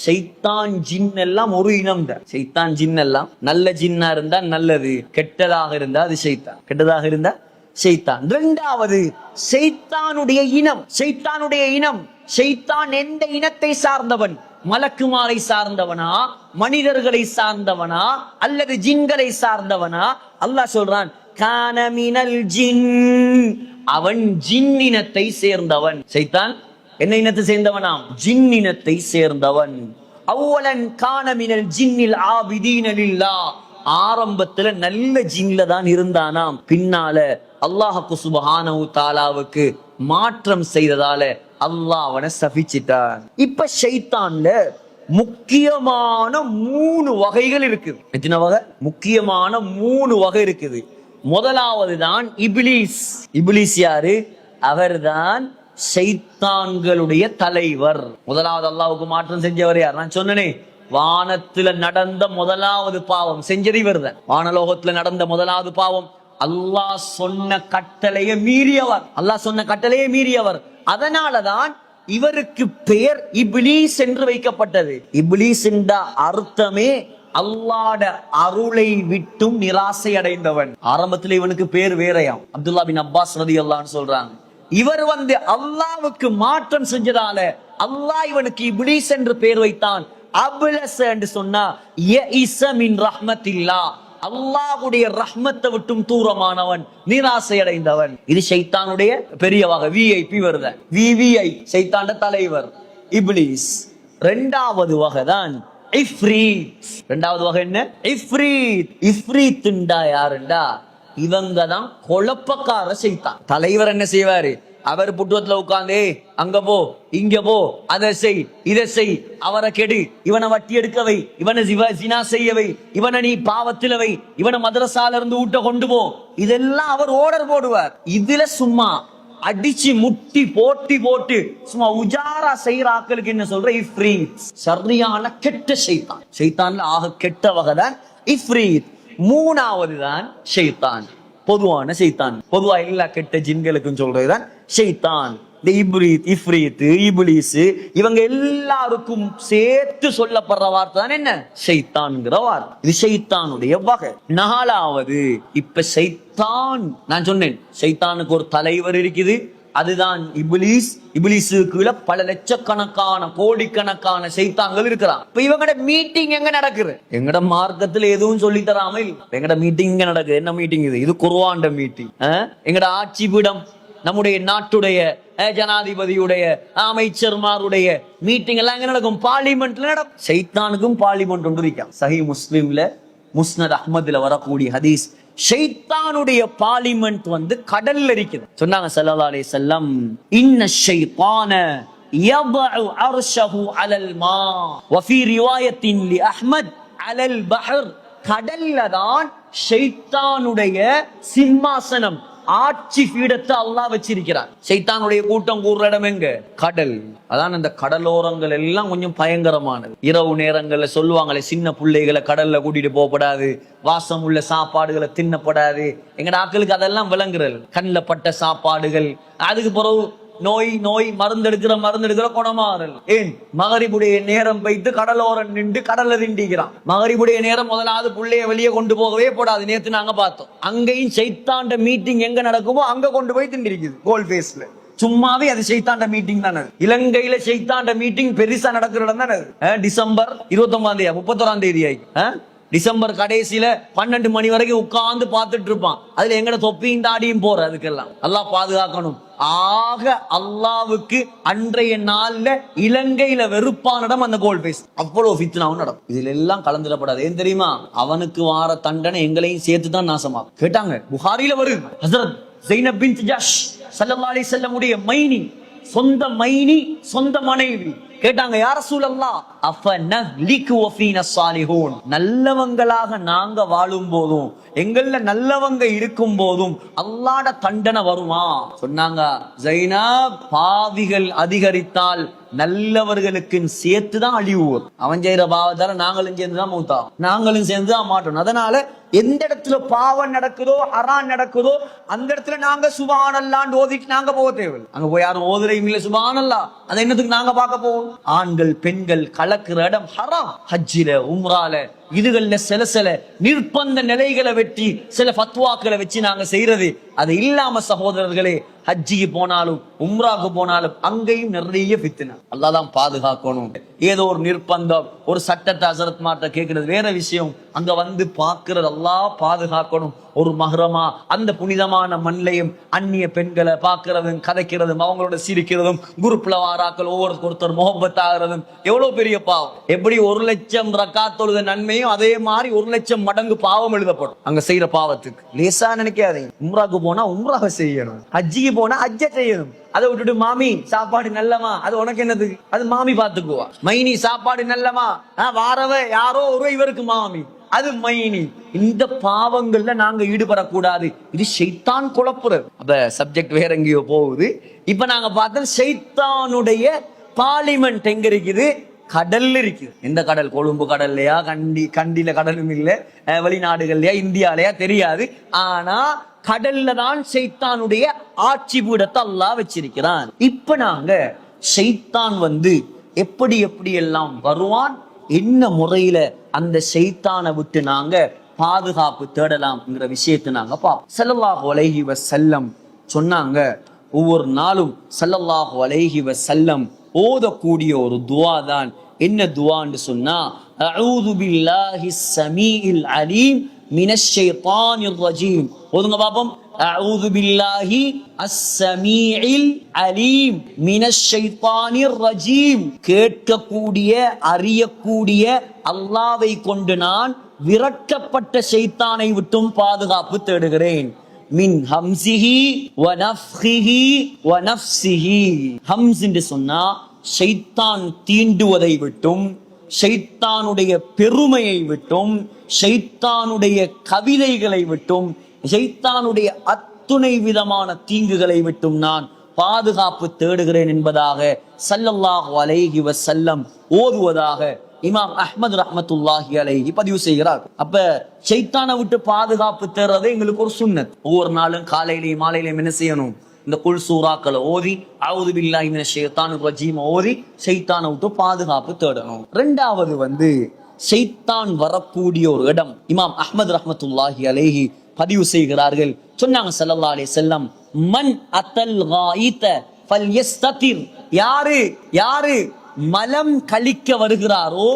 ஷைத்தான் ஜின் எல்லாம் ஒரு இனம் தான். ஷைத்தான் ஜின் எல்லாம் நல்ல ஜின்னா இருந்தா நல்லது, கெட்டதாக இருந்தா அது ஷைத்தான், கெட்டதாக இருந்தா ஷைத்தான். இரண்டாவது, ஷைத்தானுடைய இனம். ஷைத்தான் எந்த இனத்தை சார்ந்தவன்? மலக்குமாரை சார்ந்தவனா, மனிதர்களை சார்ந்தவனா, அல்லது ஜின்களை சார்ந்தவனா? அல்லாஹ் சொல்றான், கான மினல் ஜின், அவன் ஜின் இனத்தை சேர்ந்தவன். ஷைத்தான் என்ன இனத்தை சேர்ந்தவனாம்? ஜின் இனத்தை சேர்ந்தவன். அவ்வலன் கான மினல் ஜின்னில் ஆபிதீன லில்லாஹ், ஆரம்பத்துல நல்ல ஜின்ல தான் இருந்தானாம். பின்னால அல்லாஹ் சுப்ஹானஹு தஆலாவுக்கு மாற்றம் செய்ததால அல்லாஹ் அவனை சபிச்சிட்டான். இப்ப ஷைத்தான்ல முக்கியமான 3 வகைகள் இருக்குது. எத்தனை வகை? முக்கியமான 3 வகை இருக்குது. முதலாவது தான் இப்லீஸ். இப்லீஸ் யாரு? அவர்தான் ஷைத்தான்களுடைய தலைவர். முதலாவது அல்லாஹ்வுக்கு மாற்றம் செஞ்சவர் யார்? நான் சொன்னனே, வானத்துல நடந்த முதலாவது பாவம் செஞ்சது இவர்தான். வானலோகத்துல நடந்த முதலாவது பாவம் அல்லாஹ் சொன்ன கட்டளையை மீறியவர். அதனாலதான் இவருக்கு பெயர் இப்லீஸ் என்று வைக்கப்பட்டது. இப்லீஸ் என்ற அர்த்தமே அல்லாஹ்ட அருளை விட்டும் நிராசை அடைந்தவன். ஆரம்பத்தில் இவனுக்கு பேர் வேறையாம். அப்துல்லா பின் அப்பாஸ் ரலியல்லாஹு அன்ஹு சொல்றாங்க, இவர் அல்லாஹ்வுக்கு மாற்றம் செஞ்சதால அல்லாஹ் இவனுக்கு இப்லீஸ் என்று பெயர் வைத்தான். அப்லஸ் என்று சொன்னா யஇஸ மின் ரஹ்மத்தில்லாஹ், அல்லாஹ்வுடைய ரஹ்மத்தை விட்டும் தூரமானவன், நிராசை அடைந்தவன். இது ஷைத்தானுடைய பெரிய வகை. விஐபி வருத, விவிஐ ஷைத்தான தலைவர் இப்லீஸ். இரண்டாவது வகை தான் இஃப்ரீத். இரண்டாவது வகை என்ன? இஃப்ரீத். இஃப்ரீத்ண்டா யாருண்டா? இவங்க தான் குழப்பக்கார ஷைத்தான். தலைவர் என்ன செய்வாரு? அவர் புட்டுவத்துல உட்கார்ந்து அங்க போ, இங்க போ, அதை செய், இதை செய், அவரை கெடு, இவனை வட்டி எடுக்கவை, இவனை ஜினா செய்யவை, இவனை நீ பாவத்தில வை, இவனை மதரசால இருந்து ஊட்ட கொண்டு போ, இதெல்லாம் அவர் ஆர்டர் போடுவார். இதுல சும்மா அடிச்சு முட்டி போட்டு சும்மா உஜாரா செய்யற ஆக்களுக்கு என்ன சொல்ற? இஃப்ரீத். சரியான கெட்ட ஷைத்தான். ஷைத்தான்ல ஆக கெட்ட வகை தான் இஃப்ரீத். மூணாவது தான் ஷைத்தான், பொதுவான ஷைத்தான். பொதுவா எல்லா கெட்ட ஜின்களுக்கும் சொல்றதுதான் ஷைத்தான். இந்த இப்ரீத், இஃப்ரீத், இப்லீஸ் இவங்க எல்லாருக்கும் சேர்த்து சொல்லப்படுற வார்த்தை தான் என்ன? ஷைத்தான்ங்கிற வார்த்தை. இது ஷைத்தானுடைய வகை. நாலாவது, இப்ப ஷைத்தான், நான் சொன்னேன் ஷைத்தானுக்கு ஒரு தலைவர் இருக்குது, அதுதான் இப்லீஸ். இப்லீஸுக்குள்ள பல லட்சக்கணக்கான கோடிக்கணக்கான ஷைத்தான்கள் இருக்கிறான். இப்ப இவங்கட மீட்டிங் எங்க நடக்குது? எங்கட மார்க்கத்துல எதுவும் சொல்லி தராம இல்ல. எங்கட மீட்டிங் இங்க நடக்குது. என்ன மீட்டிங் இது? இது குர்ஆன் மீட்டிங். எங்கட ஆட்சி பீடம், நம்முடைய நாட்டுடைய ஜனாதிபதியுடைய அமைச்சர்மாருடைய மீட்டிங் எல்லாம் எங்க நடக்கும்? பார்லிமெண்ட்ல நடக்கும். ஷைத்தானுக்கும் பார்லிமெண்ட் ஒன்று இருக்கான். சஹீஹ் முஸ்லிம்ல முஸ்னத் அஹ்மதுல வரக்கூடிய ஹதீஸ், ஷைத்தானுடைய பார்லிமெண்ட் கடல்ல இருக்குது. சொன்னாங்க ஸல்லல்லாஹு அலைஹி வஸல்லம், இன்ன ஷைத்தான யضع அர்ஷஹு அலல் மா வஃபீ ரிவாயத்தின் லி அஹ்மத் அலல் பஹர். கடல்ல தான் ஷைத்தானுடைய சிம்மாசனம், ஆட்சி பீடத்தை அல்லாஹ் வச்சிருக்கிறார். ஷைத்தானுடைய கூட்டம் கூடுற இடம் எங்க? கடல். அதான் அந்த கடலோரங்கள் எல்லாம் கொஞ்சம் பயங்கரமானது. இரவு நேரங்கள்ல சொல்லுவாங்களே, சின்ன பிள்ளைகளை கடல்ல கூட்டிட்டு போகப்படாது, வாசம் உள்ள சாப்பாடுகளை தின்னப்படாது. எங்கட ஆட்களுக்கு அதெல்லாம் விளங்குறது. கண்ணில் பட்ட சாப்பாடுகள், அதுக்கு பிறகு நோய் மருந்தெடுக்கிற குணமாறல். ஏன்? மகரிபுடைய நேரம் வைத்து கடலோரம் நின்று கடல்ல திண்டிக்கிறான். மகரிபுடைய நேரம் முதலாவது புள்ளைய வெளியே கொண்டு போகவே போடாது. நேத்து நாங்க பார்த்தோம், அங்கேயும் ஷைத்தாண்ட மீட்டிங் எங்க நடக்குமோ அங்க கொண்டு போய் திண்டிருக்குது. கோல் ஃபேஸ்ல சும்மாவே அது ஷைத்தாண்ட மீட்டிங் தானே. இலங்கையில ஷைத்தாண்ட மீட்டிங் பெருசா நடக்கிற இடம் தானே. டிசம்பர் 29 31 டிசம்பர் கடைசியில 12 மணி வரைக்கும் உட்கார்ந்து பார்த்துட்டு இருப்பான். அதுல எங்கட தொப்பியும் தாடியும் போற, அதுக்கெல்லாம் அல்லாஹ் பாதுகாக்கணும். ஆக அல்லாவுக்கு அன்றைய நாள்ல இலங்கையில வெறுப்பான இடம் அந்த கோல் ஃபேஸ். அவ்வளவு ஃபித்னாவும் நடக்கும். இதுல எல்லாம் கலந்துடப்படாது. ஏன் தெரியுமா? அவனுக்கு வார தண்டனை எங்களையும் சேர்த்து தான் நாசமாகும். கேட்டாங்க, புகாரில வருது, ஹஸரத் ஸைனப் பின்த் ஜஹ்ஷ் ஸல்லல்லாஹு அலைஹி வஸல்லம் உடைய மைனி, சொந்த மைனி, சொந்த மனைவி கேட்டாங்க, யா ரசூலல்லாஹ் அஃபனஹ்லிகு வஃபீனா ஸாலிஹூன், நல்லவங்களாக நாங்க வாழும் போதும், எங்கள்ல நல்லவங்க இருக்கும் போதும் அல்லாஹ்ட தண்டனை வருமா? சொன்னாங்க, ஸைனப், பாவிகள் அதிகரித்தால் நல்லவர்களுக்கு சேர்த்துதான் அழிவு வரும். அவன் செய்யற பாவத்தால நாங்களும் சேர்ந்துதான் மூத்தா, நாங்களும் சேர்ந்துதான் மாட்டோம். அதனால எந்த இடத்துல பாவம் நடக்குதோ, ஹராம் நடக்குதோ, அந்த இடத்துல நாங்க சுப்ஹானல்லாஹ் ஓதிட்டு நாங்க போக தேவையில்லை. அங்க போய் யாரும் ஓதுறையும் இல்ல சுப்ஹானல்லாஹ், அதை என்னத்துக்கு நாங்க பார்க்க போவோம்? ஆண்கள் பெண்கள் கலக்குற இடம் ஹராம். ஹஜ்ஜில உம்ரால இதுகள்ல சில நிர்பந்த நிலைகளை வெற்றி சில ஃபத்வாக்களை வச்சு நாங்க செய்யறது. அது இல்லாம சகோதரர்களே, ஹஜ்ஜிக்கு போனாலும் உம்ராக்கு போனாலும் அங்கேயும் நிறைய ஃபித்னா. அல்லாஹ் தான் பாதுகாக்கணும். ஏதோ ஒரு நிர்பந்தம், ஒரு சட்டத்தை ஹஸரத் மார்ட்ட கேட்கறது வேற விஷயம். அங்க பார்க்கிறது அல்லாஹ் பாதுகாக்கணும். ஒரு மஹ்ரமா அந்த புனிதமான மண்ணையும் அந்நிய பெண்களை பார்க்கிறதும் கதைக்கிறதும் அவங்களோட சிரிக்கிறதும் குரூப்ல வாராக்கள் ஒருத்தர் முகப்பத் ஆகிறதும் எவ்வளவு பெரிய பாவம். எப்படி 1,00,000 ரக்காத் தொழுத நன்மையும் அதே மாதிரி 1,00,000 மடங்கு பாவம் எழுதப்படும் அங்க செய்யற பாவத்துக்கு. லேசா நினைக்காதீங்க. உம்ராக்கு போனா உம்ராவை செய்யணும், ஹஜ்ஜிக்கு போனா ஹஜ்ஜ செய்யணும். அதை விட்டுட்டு மாமி சாப்பாடு நல்லமா, அது உனக்கு என்னது? அது மாமி பாத்துக்குவா. மைனி சாப்பாடு நல்லமா, வாரவ யாரோ ஒரு இவருக்கு மாமி, அது மைனி. இந்த பாவங்கள்ல நாங்க ஈடுபடக்கூடாது. இது ஷைத்தான் குழப்புறது. அப்ப சப்ஜெக்ட் வேற எங்கேயோ போகுது. இப்ப நாங்க பார்த்தோம் ஷைத்தானுடைய பார்லிமெண்ட் எங்க இருக்குது? கடல்ல இருக்குது. எந்த கடல்? கொழும்பு கடல்லையா, கண்டில கடலும் இல்ல, வெளிநாடுகள்லயா, இந்தியாலயா தெரியாது. ஆனா கடல்ல தான் ஷைத்தானுடைய ஆட்சி பீடத்தை அல்லாஹ் வச்சிருக்கிறான். இப்ப நாங்க ஷைத்தான் எப்படி எல்லாம் வருவான், என்ன முறையில அந்த ஷைத்தானை விட்டு நாங்க பாதுகாப்பு தேடலாம்ங்கிற விஷயத்தை நாங்க பார்ப்போம். ஸல்லல்லாஹு அலைஹி வஸல்லம் சொன்னாங்க, ஒவ்வொரு நாளும் ஸல்லல்லாஹு அலைஹி வஸல்லம் ஓதக்கூடிய ஒரு துஆ தான். என்ன துஆன்னு சொன்னா, அஊது பில்லாஹிஸ் ஸமீஇல் அலீம் மினஷ் ஷைத்தானிர் ரஜீம். ஓதுங்க பாப்போம். அஊது பில்லாஹி அஸ்-ஸமீஇல் அலீம் மினஷ் ஷைத்தானிர் ரஜீம். கேட்கக்கூடிய அறியக்கூடிய அல்லாஹ்வை கொண்டு நான் விரட்டப்பட்ட ஷைத்தானை விட்டும் பாதுகாப்பு தேடுகிறேன். மின் ஹம்ஸிஹி வ நஃப்ஹிஹி வ நஃப்ஸிஹி. ஹம்ஸ் என்று சொன்னா ஷைத்தான் தீண்டுவதை விட்டும், ஷைத்தானுடைய பெருமையை விட்டும், ஷைத்தானுடைய கவிதைகளை விட்டும், ஷைத்தானுடைய அத்துணை விதமான தீங்குகளை விட்டும் நான் பாதுகாப்பு தேடுகிறேன் என்பதாக ஸல்லல்லாஹு அலைஹி வஸல்லம் ஓதுவதாக இமாம் அஹ்மத் ரஹ்மத்துல்லாஹி அலைஹி பதிவு செய்கிறார். அப்ப ஷைத்தானை விட்டு பாதுகாப்பு தேடுறது எங்களுக்கு ஒரு சுன்னத். ஒவ்வொரு நாளும் காலையிலையும் மாலையிலையும் என்ன செய்யணும், இந்த குல் சூறாக்களை ஓதி அஊது பில்லாஹி மினஷ் ஷைத்தானிர் ரஜீம் ஓதி ஷைத்தானை விட்டு பாதுகாப்பு தேடணும். இரண்டாவது ஷைத்தான் வரக்கூடிய ஒரு இடம் இமாம் அஹ்மத் ரஹ்மத்துல்லாஹி அலைஹி பதிவு செய்கிறார்கள். சொன்னாங்க ஸல்லல்லாஹு அலைஹி வஸல்லம், மன் அத்தல் காயித ஃபல்யஸ்ததிர். யாரு மலம் கழிக்க வருகிறாரோ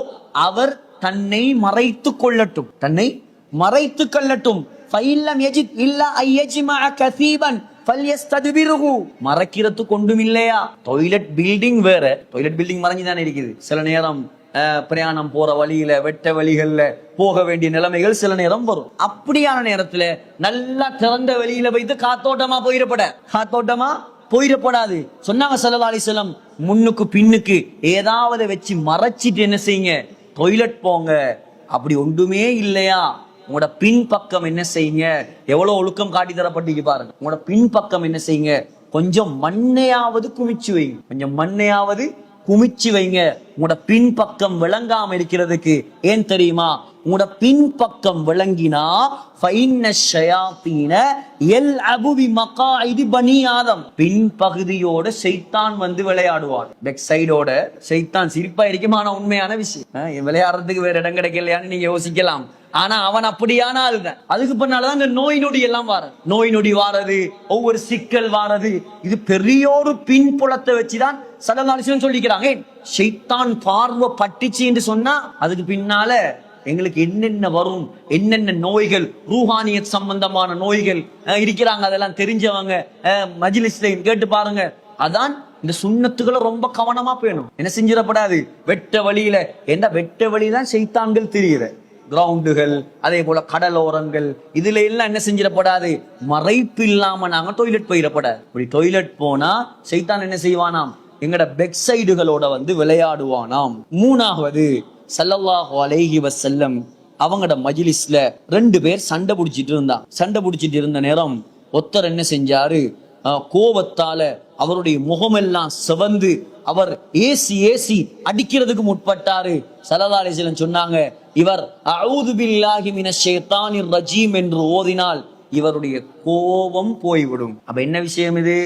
அவர் தன்னை மறைத்துக் கொள்ளட்டும், தன்னை மறைத்துக் கொள்ளட்டும். ஃபைல்லம் யஜித் இல்லா ஐயஜ்மஅ கஸீபன் ஃபல்யஸ்தத்பிருஹு. மறைக்கிறதுக்கு ஒன்றும் இல்லையா, டாய்லெட் பில்டிங் வேற, டாய்லெட் பில்டிங் மறைஞ்சுதானே இருக்குது. சில நேரம் பிரயாணம் போற வழியில வெட்ட வழிகள்ல போக வேண்டிய நிலைமைகள் சில நேரம் வரும். அப்படியான நேரத்துல நல்லா திறந்த வெளியில வைத்து காத்தோட்டமா போயிடப்படாது. சொன்னாங்க ஸல்லல்லாஹு அலைஹி வஸல்லம், முன்னுக்கு பின்னுக்கு ஏதாவது வச்சு மறைச்சிட்டு என்ன செய்யுங்க, டாய்லெட் போங்க. அப்படி ஒன்றுமே இல்லையா, உங்களோட பின் பக்கம் என்ன செய்யுங்க, எவ்வளவு ஒழுக்கம் காட்டி தரப்பட்டீங்க பாருங்க. உங்களோட பின் பக்கம் என்ன செய்யுங்க, கொஞ்சம் மண்ணையாவது குமிச்சு வைங்க, கொஞ்சம் மண்ணையாவது குமிச்சு வைங்க. உங்களோட பின் பக்கம் விளங்காம இருக்கிறதுக்கு. ஏன் தெரியுமா, உங்களோட பின் பக்கம் விளங்கினா ஃபைன்ன ஷயாத்தீன யல்அபு பிமகாயிதி பனி ஆதம். பின் பகுதியோட ஷைத்தான் விளையாடுவான். பேக் சைடோட ஷைத்தான் சிரிப்பா இருக்குமா, ஆனா உண்மையான விஷயம். விளையாடுறதுக்கு வேற இடம் கிடைக்கலையான்னு நீங்க யோசிக்கலாம். ஆனா அவன் அப்படியான ஆளுதான். அதுக்கு பின்னாலதான் இந்த நோய் நொடி எல்லாம் வாரது. நோய் நொடி வாரது, ஒவ்வொரு சிக்கல் வாரது. இது பெரியோரு பின்புலத்தை வச்சுதான் ஸல்லல்லாஹு அலைஹி வஸல்லம் சொல்லிக்கிறாங்க. ஷைத்தான் பார்வை பட்டுச்சு என்று சொன்னா அதுக்கு பின்னால எங்களுக்கு என்னென்ன வரும், என்னென்ன நோய்கள், ரூஹானியத் சம்பந்தமான நோய்கள் இருக்கிறாங்க. அதெல்லாம் தெரிஞ்சவங்க மஜ்லிஸ்ல கேட்டு பாருங்க. அதான் இந்த சுன்னத்துகளை ரொம்ப கவனமா போயணும். என்ன செஞ்சிடப்படாது வெட்ட வழியில. என்ன வெட்ட வழிதான் ஷைத்தான்கள் தெரியுற கிரவுண்டுகள், அதே போல கடலோரங்கள், இதுல எல்லாம் என்ன செஞ்சிடப்படாது, மறைப்பு இல்லாம நாங்க டாய்லெட் போயிடப்படாது. இப்படி டாய்லெட் போனா ஷைத்தான் என்ன செய்வானாம், எங்கட பெக் சைடுகளோட விளையாடுவானாம். மூணாவது ஸல்லல்லாஹு அலைஹி வஸல்லம் அவங்கட மஜ்லிஸ்ல 2 பேர் சண்டை பிடிச்சிட்டு இருந்த நேரம் ஒருத்தர் என்ன செஞ்சாரு, கோபத்தால அவருடைய முகமெல்லாம் சிவந்து அவர் ஏசி அடிக்கிறதுக்கு முற்பட்டாரு. ஸல்லல்லாஹு அலைஹி வஸல்லம் சொன்னாங்க, இவர் அஊது பில்லாஹி மினஷ் ஷைத்தானிர் ரஜீம் என்று ஓதினால் இவருடைய கோபம் போய்விடும். அப்ப என்ன விஷயம் இது,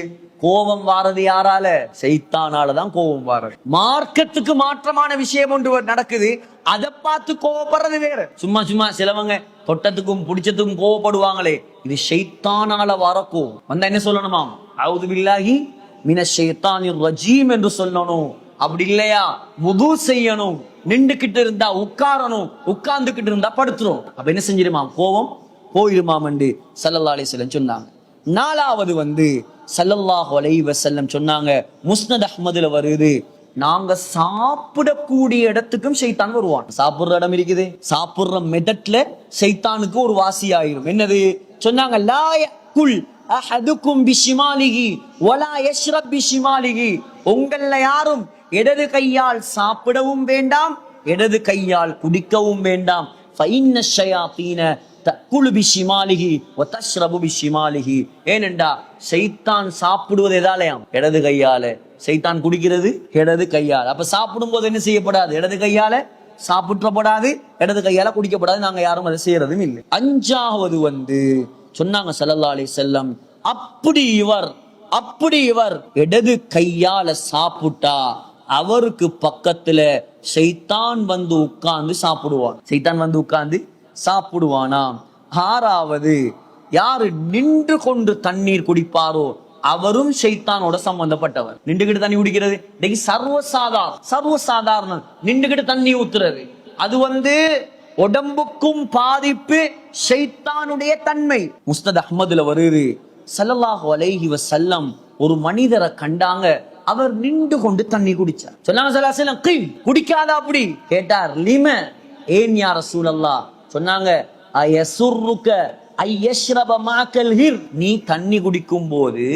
கோபம் வாரது யாரால, ஷைத்தானாலதான் கோபம் வாரது. மார்க்கத்துக்கு மாற்றமான விஷயம் ஒன்று நடக்குது, அதை பார்த்து கோபப்படுறது வேற. சும்மா சிலவங்க தொட்டத்துக்கும் பிடிச்சதுக்கும் கோபப்படுவாங்களே, இது ஷைத்தானால வரக்கோ வந்தா என்ன சொல்லணுமா, அஊது பில்லாஹி மினஷ் ஷைத்தானிர் ரஜீம் என்று சொல்லணும். அப்படி இல்லையா வுது செய்யணும், நின்றுகிட்டு இருந்தா உட்காரணும், உட்கார்ந்துகிட்டு இருந்தா படுத்துரும். அப்ப என்ன செஞ்சிருமாம், கோபம் போயிருமாம் என்று ஸல்லல்லாஹு அலைஹி வஸல்லம் சொன்னாங்க. நாலாவது ஸல்லல்லாஹு அலைஹி வஸல்லம் சொன்னாங்க, முஸ்னத் அஹ்மதுல வருது, நாங்க சாப்பிடக்கூடிய இடத்துக்கும் ஷைத்தான் வருவான். சாப்பிடுற இடம் இருக்குது, சாப்பிடுற மெதட்ல ஷைத்தானுக்கு ஒரு வாசி ஆயிரும். என்னது சொன்னாங்க, லா யகுல் அஹதுக்கும் பிஷிமாலிஹி வலா யஷ்ரப் பிஷிமாலிஹி. உங்கள யாரும் இடது கையால் சாப்பிடவும் வேண்டாம், இடது கையால் குடிக்கவும் வேண்டாம். ஃபைன்ன ஷயாத்தீன தக்குலு பிஷிமாலிஹி வ தஷ்ரபு பிஷிமாலிஹி. ஏனெண்டா ஷைத்தான் சாப்பிடுவது எதாலயாம், இடது கையால. ஷைத்தான் குடிக்கிறது இடது கையால. அப்ப சாப்பிடும் போது என்ன செய்யப்படாது, இடது கையால சாப்பிடப்படாது, இடது கையால குடிக்கப்படாது. நாங்க யாரும் அதை செய்யறதும் இல்லை. அஞ்சாவது சொன்னாங்க ஸல்லல்லாஹு அலைஹி வஸல்லம், அப்படி இவர் அப்படி இவர் இடது கையால சாப்பிட்டா அவருக்கு பக்கத்துல ஷைத்தான் வந்து உட்கார்ந்து சாப்பிடுவான். ஷைத்தான் வந்து உட்கார்ந்து சாப்பிடுவானாம். ஆறாவது, யாரு நின்று கொண்டு தண்ணீர் குடிப்பாரோ அவரும் ஷைத்தானோட சம்பந்தப்பட்டவர். நின்றுகிட்டு தண்ணி குடிக்கிறது இன்னைக்கு சர்வசாதாரணம். நின்றுகிட்டு தண்ணி ஊத்துறது அது உடம்புக்கும் பாதிப்பு, ஷைத்தானுடைய தன்மை. முஸ்னத் அஹ்மதுல வருது, ஸல்லல்லாஹு அலைஹி வஸல்லம் ஒரு மனிதரை கண்டாங்க, அவர் நின்று கொண்டு தண்ணி குடிச்சார். சொன்னாங்க ஸல்லல்லாஹு அலைஹி வஸல்லம், குடிக்காத அப்படி கேட்டார். லிம, ஏன் யா ரசூலல்லாஹ்? சொன்னாங்க, அயசுர்ருக ஐயஷ்ரப மாக்கல் ஹிர், நீ தண்ணி குடிக்கும் போது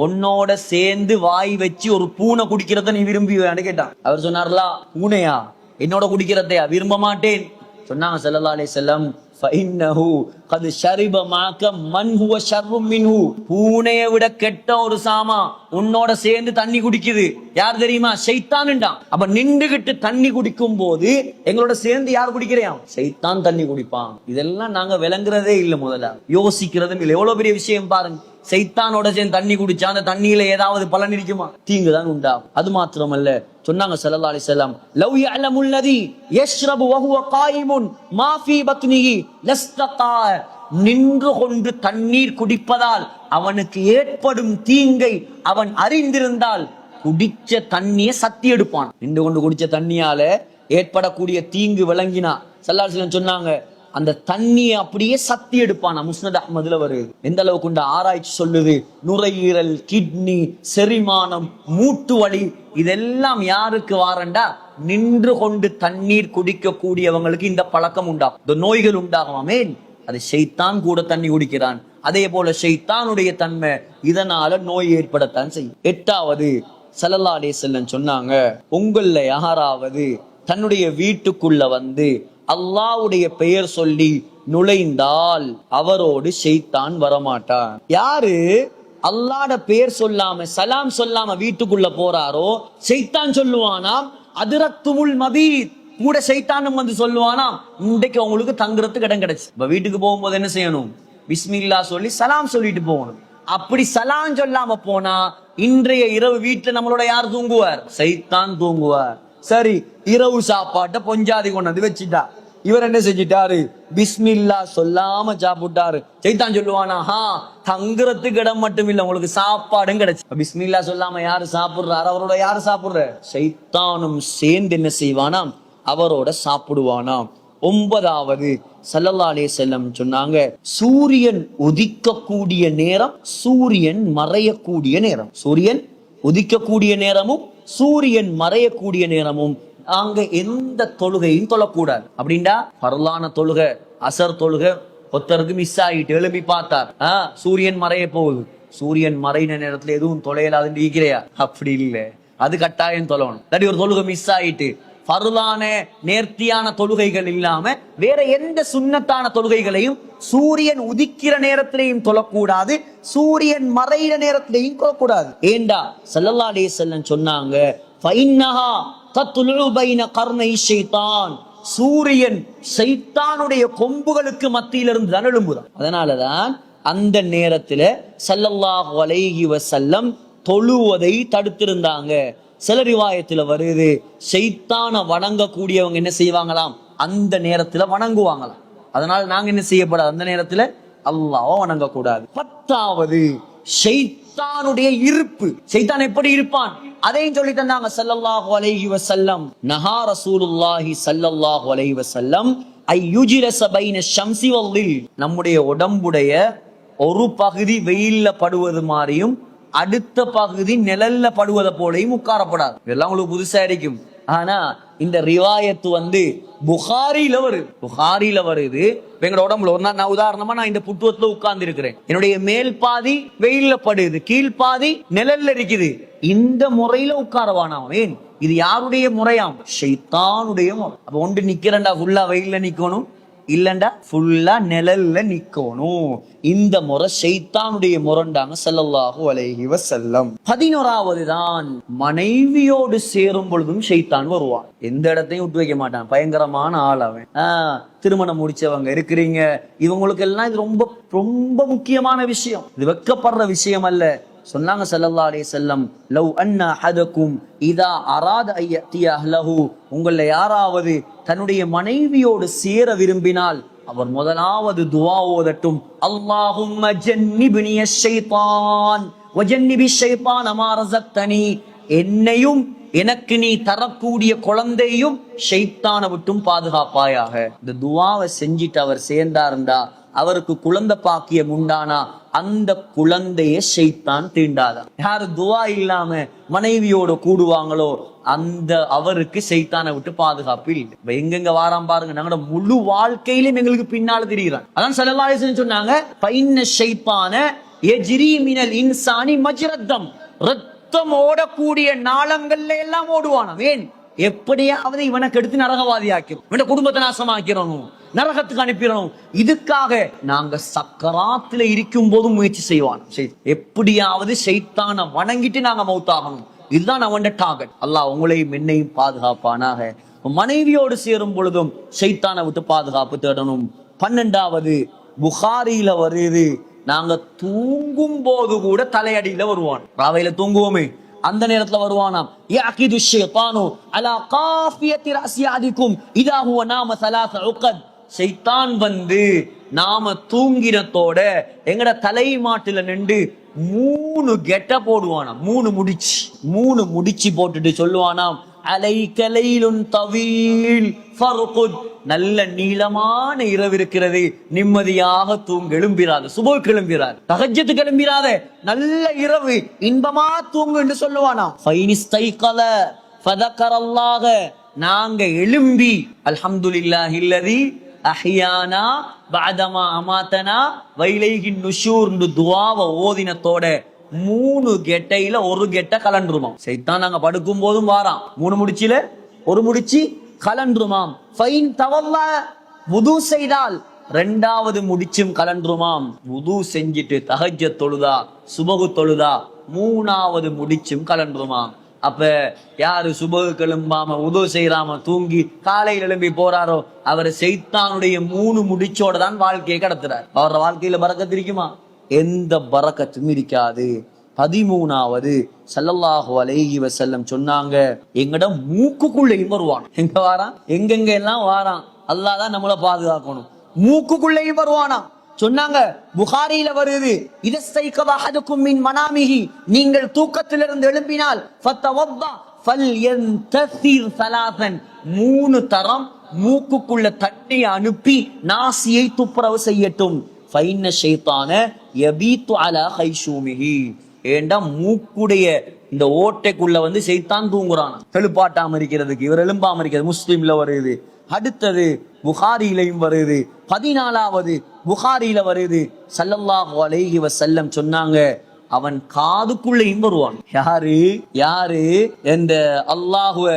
உன்னோட சேர்ந்து வாய் வச்சு ஒரு பூனை குடிக்கிறத நீ விரும்புவேன்னு கேட்டான். அவர் சொன்னார்லா, பூனையா என்னோட குடிக்கிறதையா? விரும்ப மாட்டேன். சொன்னாங்க ஸல்லல்லாஹு அலைஹி வஸல்லம், ஃபஇன்னஹு கத் ஷரிப மாக்க மன் ஹுவ ஷர்ரும் மின்ஹு, பூனையை விட கெட்ட ஒரு சாமா உன்னோட சேர்ந்து தண்ணி குடிக்குது. யார் தெரியுமா? ஷைத்தான்டா. அப்ப நின்றுகிட்டு தண்ணி குடிக்கும் போது எங்களோட சேர்ந்து யார் குடிக்கிறையாம்? ஷைத்தான் தண்ணி குடிப்பான். இதெல்லாம் நாங்க விளங்குறதே இல்ல, முதல்ல யோசிக்கிறதும் இல்லை. எவ்வளவு பெரிய விஷயம் பாருங்க. ஷைத்தானோட சேர்ந்து தண்ணி குடிச்சா அந்த தண்ணியில ஏதாவது பலன் இருக்குமா? தீங்குதான் உண்டாகும். அது மாத்திரமல்ல, சொன்னாங்க ஸல்லல்லாஹு அலைஹி வஸல்லம், லவ் யஅலமுல் லதி யஷ்ரபு வஹுவ காயிமுன் மா ஃபீ பத்னிஹி லஸ்தகா, நின்று கொண்டு தண்ணீர் குடிப்பதால் அவனுக்கு ஏற்படும் தீங்கை அவன் அறிந்திருந்தால் குடிச்ச தண்ணியை சத்தி எடுப்பான். நின்று கொண்டு குடிச்ச தண்ணியால ஏற்படக்கூடிய தீங்கு விளங்கினா ஸல்லல்லாஹு அலைஹி வஸல்லம் சொன்னாங்க, அந்த தண்ணியை அப்படியே சத்தி எடுப்பானா. முஸ்னத் அஹ்மதுல வருது. எந்த அளவுக்கு உண்ட ஆராய்ச்சி சொல்லுது, நுரையீரல், கிட்னி, செரிமானம், மூட்டு வலி, இதெல்லாம் யாருக்கு வாரண்டா? நின்று கொண்டு தண்ணீர் குடிக்க கூடியவங்களுக்கு இந்த பழக்கம் உண்டாகும், இந்த நோய்கள் உண்டாகும். ஆமேன். அது ஷைத்தான் கூட தண்ணி குடிக்கிறான். அதே போல ஷைத்தானுடைய தன்மை, இதனால நோய் ஏற்படத்தான் செய்யும். எட்டாவது, ஸல்லல்லாஹு அலைஹி வஸல்லம் சொன்னாங்க, உங்கள யாராவது தன்னுடைய வீட்டுக்குள்ள அல்லாஹ்வுடைய பெயர் சொல்லி நுழைந்தால் அவரோடு ஷைத்தான் வரமாட்டான். யாரு அல்லாஹ்ட பெயர் சொல்லாம சலாம் சொல்லாம வீட்டுக்குள்ள போறாரோ ஷைத்தான் சொல்லுவானாம், அதிரத்துமுல் மபீத், கூட ஷைத்தானும் சொல்லுவானாம், இன்றைக்கு உங்களுக்கு தங்குறதுக்கு இடம் கிடைச்சு. இப்ப வீட்டுக்கு போகும்போது என்ன செய்யணும்? பிஸ்மில்லா சொல்லி சலாம் சொல்லிட்டு போகணும். அப்படி சலாம் சொல்லாம போனா இன்றைய இரவு வீட்டுல நம்மளோட யார் தூங்குவார்? ஷைத்தான் தூங்குவார். சரி, இரவு சாப்பாட்டை பொஞ்சாதி கொண்டு வச்சுட்டா, இவர் என்ன செஞ்சிட்டாரு? பிஸ்மில்லா சொல்லாம சாப்பிட்டாரு. ஷைத்தான் சொல்லுவானா, தங்குறதுக்கு இடம் மட்டும் இல்ல, உங்களுக்கு சாப்பாடும் கிடைச்சு. பிஸ்மில்லா சொல்லாம யாரு சாப்பிடுறாரு? அவரோட யாரு சாப்பிடுற? ஷைத்தானும் சேர்ந்து என்ன செய்வானாம்? அவரோட சாப்பிடுவானாம். ஒன்பதாவது, ஸல்லல்லாஹு அலைஹி வஸல்லம் சொன்னாங்க, சூரியன் உதிக்கக்கூடிய நேரம், சூரியன் மறையக்கூடிய நேரம், சூரியன் உதிக்கக்கூடிய நேரமும் சூரியன் மறையக்கூடிய நேரமும் அங்க எந்த தொழுகையும் தொழக்கூடாது. அப்படின்டா பரலான தொழுகை, அசர் தொழுகை ஒருத்தருக்கு மிஸ் ஆகிட்டு எழுப்பி பார்த்தார், சூரியன் மறைய போகுது, சூரியன் மறைன நேரத்துல எதுவும் தொலையலாதுன்னு இருக்கிறையா? அப்படி இல்லை, அது கட்டாயம் தொழணும். இல்லாட்டி ஒரு தொழுகை மிஸ் ஆகிட்டு பரலான நேர்த்தியான தொழுகைகள் இல்லாம வேற எந்த சுன்னத்தான தொழுகைகளையும் சூரியன் உதிக்கிற நேரத்திலையும் தொழக்கூடாது, சூரியன் மறைகிற நேரத்திலையும் தொழக்கூடாது. ஏண்டா ஸல்லல்லாஹு அலைஹி வஸல்லம் சொன்னாங்க, ஃபஇன்னஹா தத்லுஉ பைன கர்னை ஷைத்தான், சூரியன் ஷைத்தானுடைய கொம்புகளுக்கு மத்தியிலிருந்து தான் எழும்புதான். அதனாலதான் அந்த நேரத்துல ஸல்லல்லாஹு அலைஹி வஸல்லம் தொழுவதை தடுத்திருந்தாங்க. சில ரிவாயத்துல வருது, ஷைத்தான வணங்கக்கூடியவங்க என்ன செய்வாங்களாம்? அந்த நேரத்துல வணங்குவாங்களாம். அதனால நாங்க என்ன செய்யப்படாது? அந்த நேரத்துல அல்லாஹ்வை வணங்கக்கூடாது. பத்தாவது, ஷைத்தானுடைய இருப்பு. ஷைத்தான் எப்படி இருப்பான் அதையும் சொல்லி தந்தாங்க ஸல்லல்லாஹு அலைஹி வஸல்லம். நஹா ரசூலுல்லாஹி ஸல்லல்லாஹு அலைஹி வஸல்லம் ஐயுஜிலஸ பைன ஷம்ஸி வல்லில், நம்முடைய உடம்புடைய ஒரு பகுதி வெயில்ல படுவது மாதிரியும் அடுத்த பகுதி நிழல்ல படுவதை போலையும் உட்காரப்படாது. இதெல்லாம் உங்களுக்கு புதுசா இருக்கும். ஆனா இந்த ரிவாயத்து புகாரில வருது. எங்களோட உடம்புல ஒரு நாள் நான் உதாரணமா நான் இந்த புட்டுவத்துல உட்கார்ந்து இருக்கிறேன், என்னுடைய மேல் பாதி வெயில்ல படுது, கீழ்பாதி நிழல்ல இருக்குது. இந்த முறையில உட்காரவானாம். ஏன்? இது யாருடைய முறையாம்? ஷைத்தானுடைய முறை. அப்ப ஒன்று நிக்கிறண்டா ஃபுல்லா வெயில்ல நிக்கணும், இல்லண்டா ஃபுல்லா நிழல்ல நிக்கணும். இந்த முறை ஷைத்தானுடைய முரண்டாங்க ஸல்லல்லாஹு அலைஹி வஸல்லம். 11வது தான், மனைவியோடு சேரும் பொழுதும் ஷைத்தான் வருவான். எந்த இடத்தையும் விட்டு வைக்க மாட்டான். பயங்கரமான ஆள் அவன். திருமணம் முடிச்சவங்க இருக்கிறீங்க, இவங்களுக்கு எல்லாம் இது ரொம்ப ரொம்ப முக்கியமான விஷயம். இது வெக்கப்படுற விஷயம் அல்ல. சொன்னாங்க ஸல்லல்லாஹு அலைஹி வஸல்லம், லவ் அன்ன அஹதகும் இதா அராத அய்யத்திய அஹ்லஹு, உங்கள யாராவது தன்னுடைய மனைவியோடு சேர விரும்பினால் அவர் முதலாவது துஆ ஓதட்டும், அல்லாஹும்ம ஜன்னிப்னி அஷ்-ஷைத்தான் வஜன்னிபி ஷைத்தான மா ரஸக்தனி, என்னையும் எனக்கு நீ தரக்கூடிய குழந்தையும் ஷைத்தானை விட்டும் பாதுகாப்பாயாக. இந்த துஆவை செஞ்சிட்டு அவர் சேர்ந்தாருண்டா, அவருக்கு குழந்தை பாக்கியம் உண்டானா அந்த குழந்தைய ஷைத்தான் தீண்டாதா. யாரு துஆ இல்லாம மனைவியோட கூடுவாங்களோ அந்த அவருக்கு ஷைத்தானை விட்டு பாதுகாப்பு இல்லை. எங்கெங்க வாராம் பாருங்க, நாங்களோட முழு வாழ்க்கையிலும் எங்களுக்கு பின்னால திரிகிறான். அதான் ஸல்லல்லாஹு அலைஹி வஸல்லம் சொன்னாங்க, ஃபைன்ன ஷைத்தான யஜ்ரி மினல் இன்சானி மஜ்ரத்தம், ரத்தம் ஓடக்கூடிய நாளங்கள்ல எல்லாம் ஓடுவானாம். ஏன்? எப்படியாவது இவனை கெடுத்து நரகவாதி ஆக்கிறோம், இவன குடும்பத்தை நாசமாக்கிறோம், நரகத்துக்கு அனுப்பிடணும். இதுக்காக நாங்க சக்கராத்துல இருக்கும் போதும் முயற்சி செய்வான். எப்படியாவது ஷைத்தானை வணங்கிட்டு நாங்க மௌத்தாகணும். இதுதான் அவன் டார்கெட். அல்லாஹ் உங்களையும் என்னையும் பாதுகாப்பானாக. மனைவியோடு சேரும் பொழுதும் ஷைத்தானை விட்டு பாதுகாப்பு தேடணும். 12வது புகாரியில வருது, நாங்க தூங்கும் போது கூட தலையடியில வருவான். ராவையில தூங்குவோமே அந்த நேரத்துல வருவானாம், யாகிது ஷைத்தானு அலா காஃபியத்தி ரஸியாதிக்கும் இதா ஹுவ நாம ஸலாஸ உகத், ஷைத்தான் வந்து நாம தூங்கினத்தோட எங்கட தலை மாட்டுல நின்று 3 கெட்ட போடுவானாம். 3 முடிச்சு போட்டுட்டு சொல்லுவானாம், அலைக லைலுன் தவீல் ஃபர்குத், நல்ல நீளமான இரவு இருக்கிறது, நிம்மதியாக தூங்க, எழும்பிராது, சுபஹ் எழும்பிராது, தஹஜ்ஜத் எழும்பிராத, நல்ல இரவு, இன்பமா தூங்கு என்று சொல்லுவானாம். ஃபைனிஸ்தைகல ஃபதக்கரல்லாஹ, நாங்க எழும்பி அல்ஹம்துலில்லாஹில்லதி அஹ்யானா பஅதமா அமாதனா வைலைஹின் நுஷூர் துஆவை ஓதினத்தோட 3 கெட்டையில 1 கெட்ட கலண்டுருமாம். சைத்தான் நாங்க படுக்கும் போதும் வாராம், 3 முடிச்சில 1 முடிச்சு கலண்டுருமாம். ஃபைன் தவல்லா, வுது செய்தால் 2வது முடிச்சும் கலண்டுருமாம். வுது செஞ்சிட்டு தஹஜ்ஜத் தொழுதா, சுபஹ் தொழுதா 3வது முடிச்சும் கலண்டுருமாம். அப்ப யாரு சுபஹ் எழும்பாம வுது செய்யாம தூங்கி காலையில் எழும்பி போறாரோ அவர் சைத்தானுடைய 3 முடிச்சோட தான் வாழ்க்கையை கடத்துறார். அவரோட வாழ்க்கையில பரக்கத்து இருக்குமா? எந்த பரக்கத்தும் இருக்காது. 13வது ஸல்லல்லாஹு அலைஹி வஸல்லம் சொன்னாங்க, எங்கட மூக்குக்குள்ளேயும் வருவான். எங்க வாரான்? எங்கெங்க எல்லாம் வாரான். அல்லாஹ் தான் நம்மளை பாதுகாக்கணும். மூக்குக்குள்ளேயும் வருவானா. சொன்னாங்க, புகாரியில வருது, இதஸ்தைகத அஹதுக்கும் மின் மனாமிஹி, நீங்கள் தூக்கத்திலிருந்து எழும்பினால் ஃபத்தவத்தா ஃபல்யன்தஸிர் ஸலாஸன், 3 தரம் மூக்குக்குள்ள தண்ணி அனுப்பி நாசியை துப்புரவு செய்யட்டும். ஃபைன்ன ஷைத்தான யபீத்து அலா கைஷூமிஹி, ஏண்டா மூக்குடைய இந்த ஓட்டைக்குள்ள வந்து ஷைத்தான் தூங்குறான் எழுப்பாட்டாம இருக்கிறதுக்கு, இவர் எழும்பாம இருக்கிறது. முஸ்லிம்ல வருது. அடுத்தது புகாரியிலையும் வருது. 14வது புகாரியில வருது, ஸல்லல்லாஹு அலைஹி வஸல்லம் சொன்னாங்க, அவன் காதுக்குள்ளேயும் வருவான். யாரு இந்த அல்லாஹுவ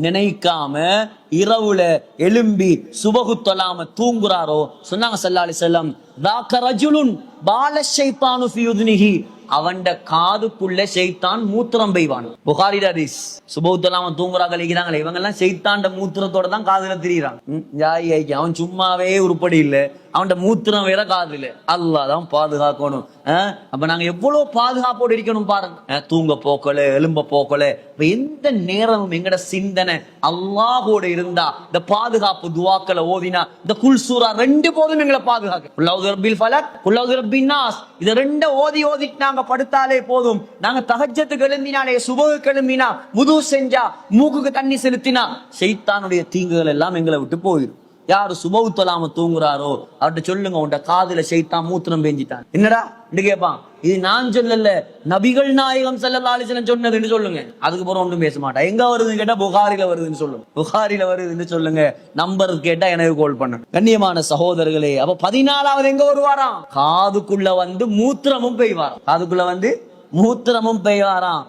நினைக்காம இரவுல எழும்பி சுபஹு தொழாம தூங்குறாரோ, சொன்னாங்க ஸல்லல்லாஹு அலைஹி வஸல்லம், தாக ரஜுலுன் பால ஷைத்தானு ஃபீ உத்னிஹி, அவன்ட காதுக்குள்ள ஷைத்தான் மூத்திரம் பெய்வான். புகாரி ஹதீஸ். சுபஹ் தொழாம தூங்குறாங்க இருக்கிறாங்களே, இவங்க எல்லாம் ஷைத்தான்ட மூத்திரத்தோட தான் காதுல திரியிறான். அவன் சும்மாவே உருப்படி இல்லை, அவன்ட மூத்திரம் வேற காதுல. அல்லாஹ் தான் பாதுகாக்கணும். அப்ப நாங்க எவ்வளவு பாதுகாப்போடு இருக்கணும் பாருங்க. தூங்க போக்கல, எலும்ப போக்கல, எந்த நேரமும் எங்கட சிந்தனை அல்லாஹோட இருந்தா, இந்த பாதுகாப்பு துஆக்களை ஓதினா, இந்த குல் சூரா 2 போதும் எங்களை பாதுகாக்க. குல் அஊது பில் ஃபலக், குல் அஊது பின் நாஸ், இத 2 ஓதிட்டு நாங்க படுத்தாலே போதும். நாங்க தஹஜ்ஜத்துக்கு எழும்பினாலே, சுபஹுக்கு எழும்பினா, வுது செஞ்சா, மூக்குக்கு தண்ணி செலுத்தினா, ஷைத்தானுடைய தீங்குகள் எல்லாம் எங்களை விட்டு போயிடும். யாரு சுபஹ் தொழாம தூங்குறாரோ அவர்கிட்ட சொல்லுங்க, உன்ட காதுல ஷைத்தான் மூத்திரம் பேஞ்சிட்டான். என்னடா கேட்பான். இது நான் சொல்லல, நபிகள் நாயகம் ஸல்லல்லாஹு அலைஹி வஸல்லம் சொன்னதுன்னு சொல்லுங்க. அதுக்கு பிறகு ஒன்றும் பேச மாட்டா. எங்க வருதுன்னு கேட்டா புகாரில வருதுன்னு சொல்லுங்க. புகாரில வருதுன்னு சொல்லுங்க. நம்பர் கேட்டா எனக்கு கால் பண்ணு. கண்ணியமான சகோதரர்களே, அப்ப 14வது எங்க வருவாராம்? காதுக்குள்ள வந்து மூத்திரமும் பெய்வாராம். காதுக்குள்ள வந்து மூத்திரமும் பெய்வாராம்.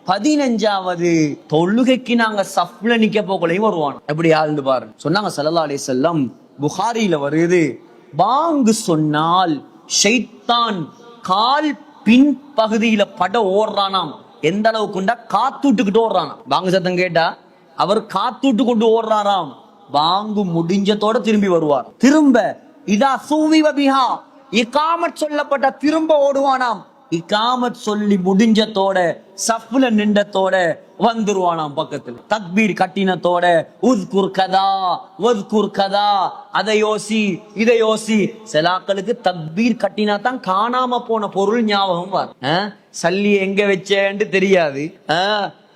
15வது தொழுகைக்கு நாங்க சஃப்ல நிக்க போகலையும் வருவான். எப்படி ஆழ்ந்து பாருங்க. சொன்னாங்க ஸல்லல்லாஹு அலைஹி வஸல்லம், புகாரியில வருது, பாங்கு சொன்னால் ஷைத்தான் கால் பின் பகுதியில பட ஓடுறானாம். எந்த அளவுக்குண்டா காத்துட்டுக்கிட்டு ஓடுறானாம். பாங்கு சத்தம் கேட்டா அவர் காத்துட்டு கொண்டு ஓடுறாராம். பாங்கு முடிஞ்சதோட திரும்பி வருவார். திரும்ப இதா சூவி வபிஹா, இகாமத் சொல்லப்பட்ட திரும்ப ஓடுவானாம். இகாமத் சொல்லி முடிஞ்சத்தோட சஃப்ல நின்றத்தோட வந்துருவானாம் பக்கத்துல. தக்பீர் கட்டினத்தோட உஸ்குர் கதா வஸ்குர் கதா, அதை யோசி இதை யோசி. சிலாக்களுக்கு தக்பீர் கட்டினா தான் காணாம போன பொருள் ஞாபகம் வரும். சல்லி எங்க வச்சேன்னு தெரியாது.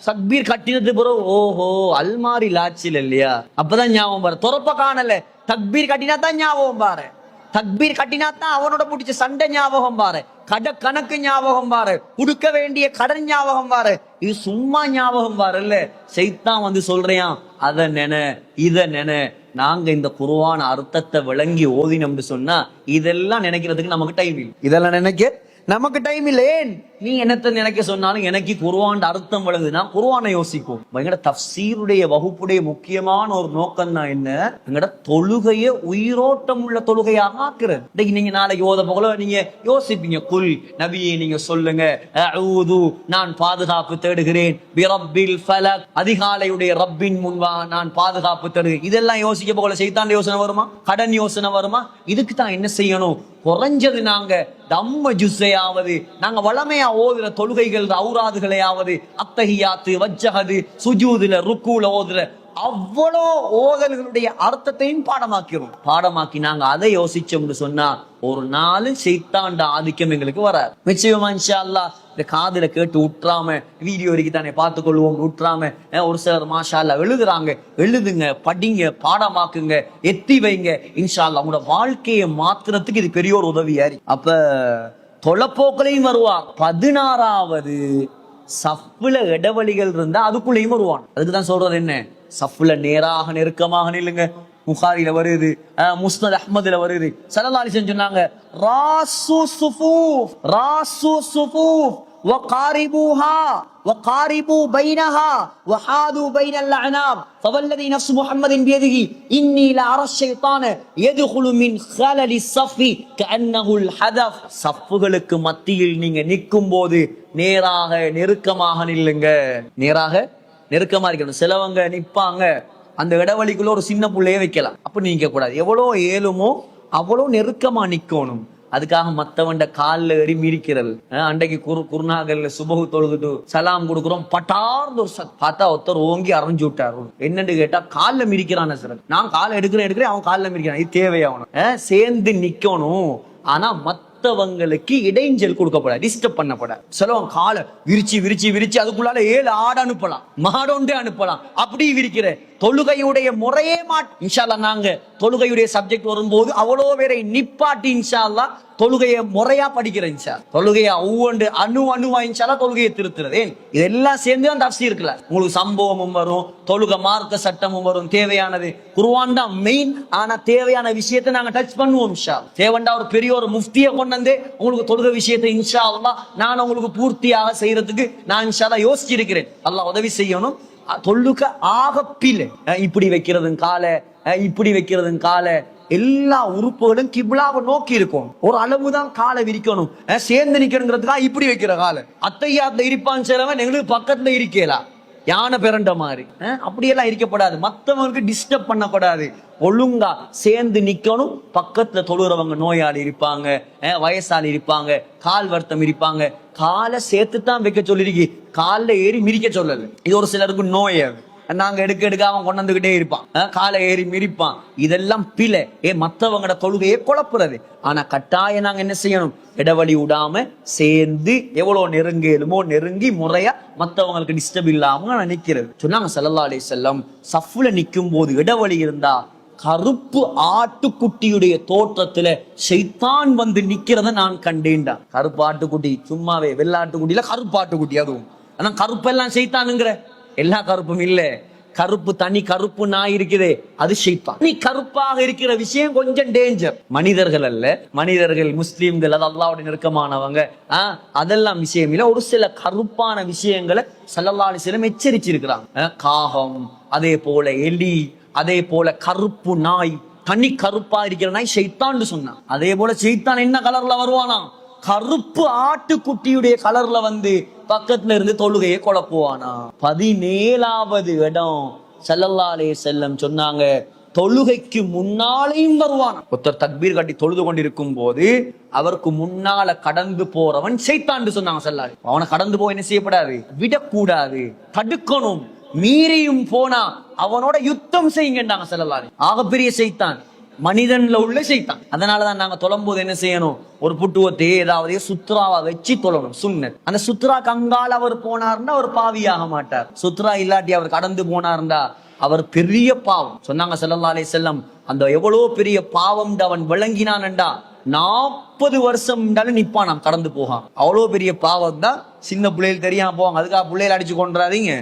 தக்பீர் கட்டினது பிறகு ஓஹோ அல்மாரி லாச்சில் இல்லையா, அப்பதான் ஞாபகம் பாரு. தொரப்ப காணல, தக்பீர் கட்டினா தான் ஞாபகம் பாரு. தக்பீர் கட்டினா தான் அவனோட பிடிச்ச சண்டை ஞாபகம் பாரு, கணக்கு ஞாபகம் பாரு, கொடுக்க வேண்டிய கடன் ஞாபகம் பாரு. இது சும்மா ஞாபகம் பாரு இல்ல. சைத்தான் வந்து சொல்றேன் அத நென இத நென. நாங்க இந்த குர்ஆன் அர்த்தத்தை விளங்கி ஓதினோம்னு சொன்னா இதெல்லாம் நினைக்கிறதுக்கு நமக்கு டைம் இல்லை. இதெல்லாம் நினைக்க நமக்கு டைம் இல்லை. ஏன் நீ என்னத்தை நினைக்க சொன்னாலும் எனக்கு குர்ஆன் அர்த்தம் விளங்குதுன்னா குர்ஆனை யோசிக்கும். எங்கட தஃப்சீருடைய வகுப்புடைய முக்கியமான ஒரு நோக்கம் தான் என்ன, எங்கட தொழுகையை உயிரோட்டம் உள்ள தொழுகையாக ஆக்குறது. இன்னைக்கு நீங்க நாளைக்கு ஓத போல நீங்க யோசிப்பீங்க, குல் நபியே நீங்க சொல்லுங்க அஊது நான் பாதுகாப்பு தேடுகிறேன் பிரப்பில் ஃபலக், அதிகாலையுடைய ரப்பின் முன்பா நான் பாதுகாப்பு தேடுகிறேன். இதெல்லாம் யோசிக்க போல சைத்தான் யோசனை வருமா, கடன் யோசனை வருமா? இதுக்கு தான் என்ன செய்யணும், குறைஞ்சது நாங்க தம்ம ஜுஸ்ஸையாவது நாங்க வளமையா ஓதுற தொழுகைகள் ஔராதுகளையாவது அத்தஹியாத்து வஜ்ஜஹது சுஜூதுல ருக்கூல ஓதுற அவ்வளோ ஓதல்களுடைய அர்த்தத்தையும் பாடமாக்கி நாங்க அதை யோசிச்சோம்னு சொன்னா ஒரு நாள் சைத்தாண்ட ஆதிக்கம் எங்களுக்கு வராது. நிச்சயமா இன்ஷா அல்லாஹ் இந்த காதுல கேட்டு உற்றாம வீடியோ வரைக்கும் தானே பார்த்து கொள்வோம் உற்றாம. ஒரு சிலர் மாஷா அல்லாஹ் எழுதுறாங்க, எழுதுங்க, படிங்க, பாடமாக்குங்க, எத்தி வைங்க. இன்ஷா அல்லாஹ் உங்களோட வாழ்க்கையை மாத்துறதுக்கு இது பெரிய ஒரு உதவியாரி. அப்ப தொலைப்போக்களையும் வருவார். 16வது சஃப்ல இடைவெளிகள் இருந்தா அதுக்குள்ளேயும் வருவான். அதுக்குதான் சொல்றது என்ன, சஃப்ல நேராக நெருக்கமாக நில்லுங்க. புகாரில வருது, முஸ்னத் அஹ்மதுல வருது. ஸல்லல்லாஹு அலைஹி வஸல்லம் சொன்னாங்க ராசு சுஃபூஃப் ராசு சுஃபூஃப் வகாரிபூஹா வகாரிபு பைனஹா வஹாது பைனல் அனாப் ஃபவல்லதி நஃப்ஸு முஹம்மதின் பியதிஹி இன்னி லஅரா ஷைத்தான யதுகுலு மின் ஹலலி ஸஃபி கஅன்னஹுல் ஹதஃப். சஃப்களுக்கு மத்தியில் நீங்க நிற்கும் போது நேராக நெருக்கமாக நில்லுங்க. நேராக நெருக்கமா இருக்கணும். சிலவங்க நிப்பாங்க அந்த இடைவெளிக்குள்ள ஒரு சின்ன புள்ளையே வைக்கலாம். அப்ப நீங்க கூடாது, எவ்வளோ ஏழுமோ அவ்வளோ நெருக்கமா நிக்கணும். அதுக்காக மத்தவண்ட காலில் ஏறி மிரிக்கிறது. அன்றைக்கு குருநாகல்ல சுபகு தொழுதுட்டு சலாம் கொடுக்குறோம், பட்டார்ந்து ஒரு பார்த்தா ஒருத்தர் ஓங்கி அரைஞ்சு விட்டாரு. என்னன்னு கேட்டா காலில் மிரிக்கிறான சார். நான் காலை எடுக்கிறேன் அவன் காலில் மிரிக்கிறான். இது தேவையாகணும். சேர்ந்து நிக்கணும். ஆனா மத்தவங்களுக்கு இடைஞ்சல் கொடுக்கப்படாது, டிஸ்டர்ப் பண்ணப்படாது. சிலவன் காலை விரிச்சு அதுக்குள்ளால 7 ஆடு அனுப்பலாம், மாடொண்டே அனுப்பலாம். அப்படி விரிக்கிற தொழுகையுடைய முறையே இன்ஷா அல்லாஹ் நாங்க தொழுகையுடைய சப்ஜெக்ட் வரும்போது அவ்வளோ பேரை நிப்பாட்டி இன்ஷா அல்லாஹ் தொழுகையை முறையா படிக்கிறேன். இன்ஷா தொழுகையா ஒவ்வொன்று அணுவா இன்ஷா அல்லாஹ் தொழுகையை திருத்துறது. ஏன் இதெல்லாம் சேர்ந்து தான் தஃப்சீர் இருக்குல்ல, உங்களுக்கு சம்பவமும் வரும், தொழுகை மார்க்க சட்டமும் வரும். தேவையானது குர்ஆன் தான் மெயின். ஆனா தேவையான விஷயத்தை நாங்க டச் பண்ணுவோம். இன்ஷா தேவண்டா ஒரு பெரிய ஒரு முஃப்தியை கொண்டு வந்து உங்களுக்கு தொழுகை விஷயத்தை இன்ஷா அல்லாஹ் நான் உங்களுக்கு பூர்த்தியாக செய்யறதுக்கு நான் இன்ஷா அல்லாஹ் யோசிச்சிருக்கிறேன். அல்லாஹ் உதவி செய்யணும். தொழுக ஆகப்பில இப்படி வைக்கிறதும் காலை எல்லா உறுப்புகளும் கிப்லாவை நோக்கி இருக்கும். ஒரு அளவுதான் காலை விரிக்கணும். சேர்ந்து நிக்கணுங்கிறதுக்காக இப்படி வைக்கிற காலை அத்தையாத்துல இருப்பான்னு சிலவன் எங்களுக்கு பக்கத்துல இருக்கலாம், யானை பிறண்ட மாதிரி. அப்படியெல்லாம் இருக்கப்படாது. மற்றவங்களுக்கு டிஸ்டர்ப் பண்ணக்கூடாது. ஒழுங்கா சேர்ந்து நிக்கணும். பக்கத்துல தொழுறவங்க நோயாளி இருப்பாங்க, வயசாளி இருப்பாங்க, கால் வருத்தம் இருப்பாங்க. காலை சேர்த்து தான் வைக்க சொல்லிருக்கு, காலில் ஏறி மிரிக்க சொல்லல. இது ஒரு சிலருக்கு நோய். நாங்க எடுக்க அவன் கொண்டு வந்துகிட்டே இருப்பான், காலை ஏறி மிரிப்பான். இதெல்லாம் பிழை. மற்றவங்களோட தொழுகையை குழப்புறது. ஆனா கட்டாயம் நாங்க என்ன செய்யணும், இடைவெளி விடாம சேர்ந்து எவ்வளவு நெருங்கலுமோ நெருங்கி முறையா மற்றவங்களுக்கு டிஸ்டர்ப் இல்லாம நிக்கிறது. சொன்னாங்க ஸல்லல்லாஹு அலைஹி வஸல்லம், சஃப்ல நிக்கும் போது இடைவெளி இருந்தா கருப்பு ஆட்டுக்குட்டியுடைய தோற்றத்துல ஷைத்தான் வந்து நிக்கிறத நான் கண்டேன்டா. கருப்பு ஆட்டுக்குட்டி சும்மாவே, வெள்ளாட்டுக்குட்டியில கருப்பு ஆட்டுக்குட்டி. அதுவும் ஆனா கருப்பெல்லாம் ஷைத்தானுங்கிற எல்லா கருப்பும் இல்ல. கருப்பு தனி கருப்பு நாய் இருக்குதே அது ஷைத்தான். நீ கருப்பாக இருக்கிற விஷயம் கொஞ்சம் டேஞ்சர். மனிதர்கள் அல்ல, மனிதர்கள் முஸ்லீம்கள் அது அல்லாஹ்வுடைய நெருக்கமானவங்க, அதெல்லாம் விஷயம் இல்ல. ஒரு சில கருப்பான விஷயங்களை ஸல்லல்லாஹு அலைஹி வஸல்லம் எச்சரிச்சிருக்கிறாங்க. காகம், அதே போல எலி, அதே போல கருப்பு நாய், தனி கருப்பா இருக்கிற நாய் ஷைத்தான் சொன்னான். அதே போல ஷைத்தான் என்ன கலர்ல வருவானா, கருப்பு ஆட்டுக்குட்டியுடைய கலர்ல வந்து பக்கத்துல இருந்து தொழுகையை குழப்புவானா. 17வது இடம் ஸல்லல்லாஹு அலைஹி வஸல்லம் சொன்னாங்க, தொழுகைக்கு முன்னாலேயும் வருவான். ஒருத்தர் தக்பீர் கட்டி தொழுது கொண்டிருக்கும் போது அவருக்கு முன்னால கடந்து போறவன் ஷைத்தான் சொன்னாங்க ஸல்லல்லாஹு அலைஹி. அவனை கடந்து போய் என்ன செய்யப்படாது, விடக்கூடாது, தடுக்கணும். மீறியும் போனா அவனோட யுத்தம் செய்யுங்கன்னாங்க ஸல்லல்லாஹு அலைஹி. ஆகப்பெரிய ஷைத்தான், மனிதன்ல உள்ள ஷைத்தான். அதனாலதான் நாங்க தொழும்போது என்ன செய்யணும், ஒரு புட்டுவத்தையே ஏதாவது சுத்ராவா வச்சு தொழணும், சுன்னத். அந்த சுத்ரா கங்கால் அவர் போனார்னா அவர் பாவியாக மாட்டார். சுத்ரா இல்லாட்டி அவர் கடந்து போனார்னா அவர் பெரிய பாவம். சொன்னாங்க ஸல்லல்லாஹு அலைஹி வஸல்லம், அந்த எவ்வளவு பெரிய பாவம் அவன் விளங்கினான்டா 40 வருஷம் நிப்பான் கடந்து போகான். அவ்வளவு பெரிய பாவம் தான். சின்ன பிள்ளைகள் தெரியாம போவாங்க, அதுக்காக பிள்ளைகள் அடிச்சு கொண்டாதீங்க.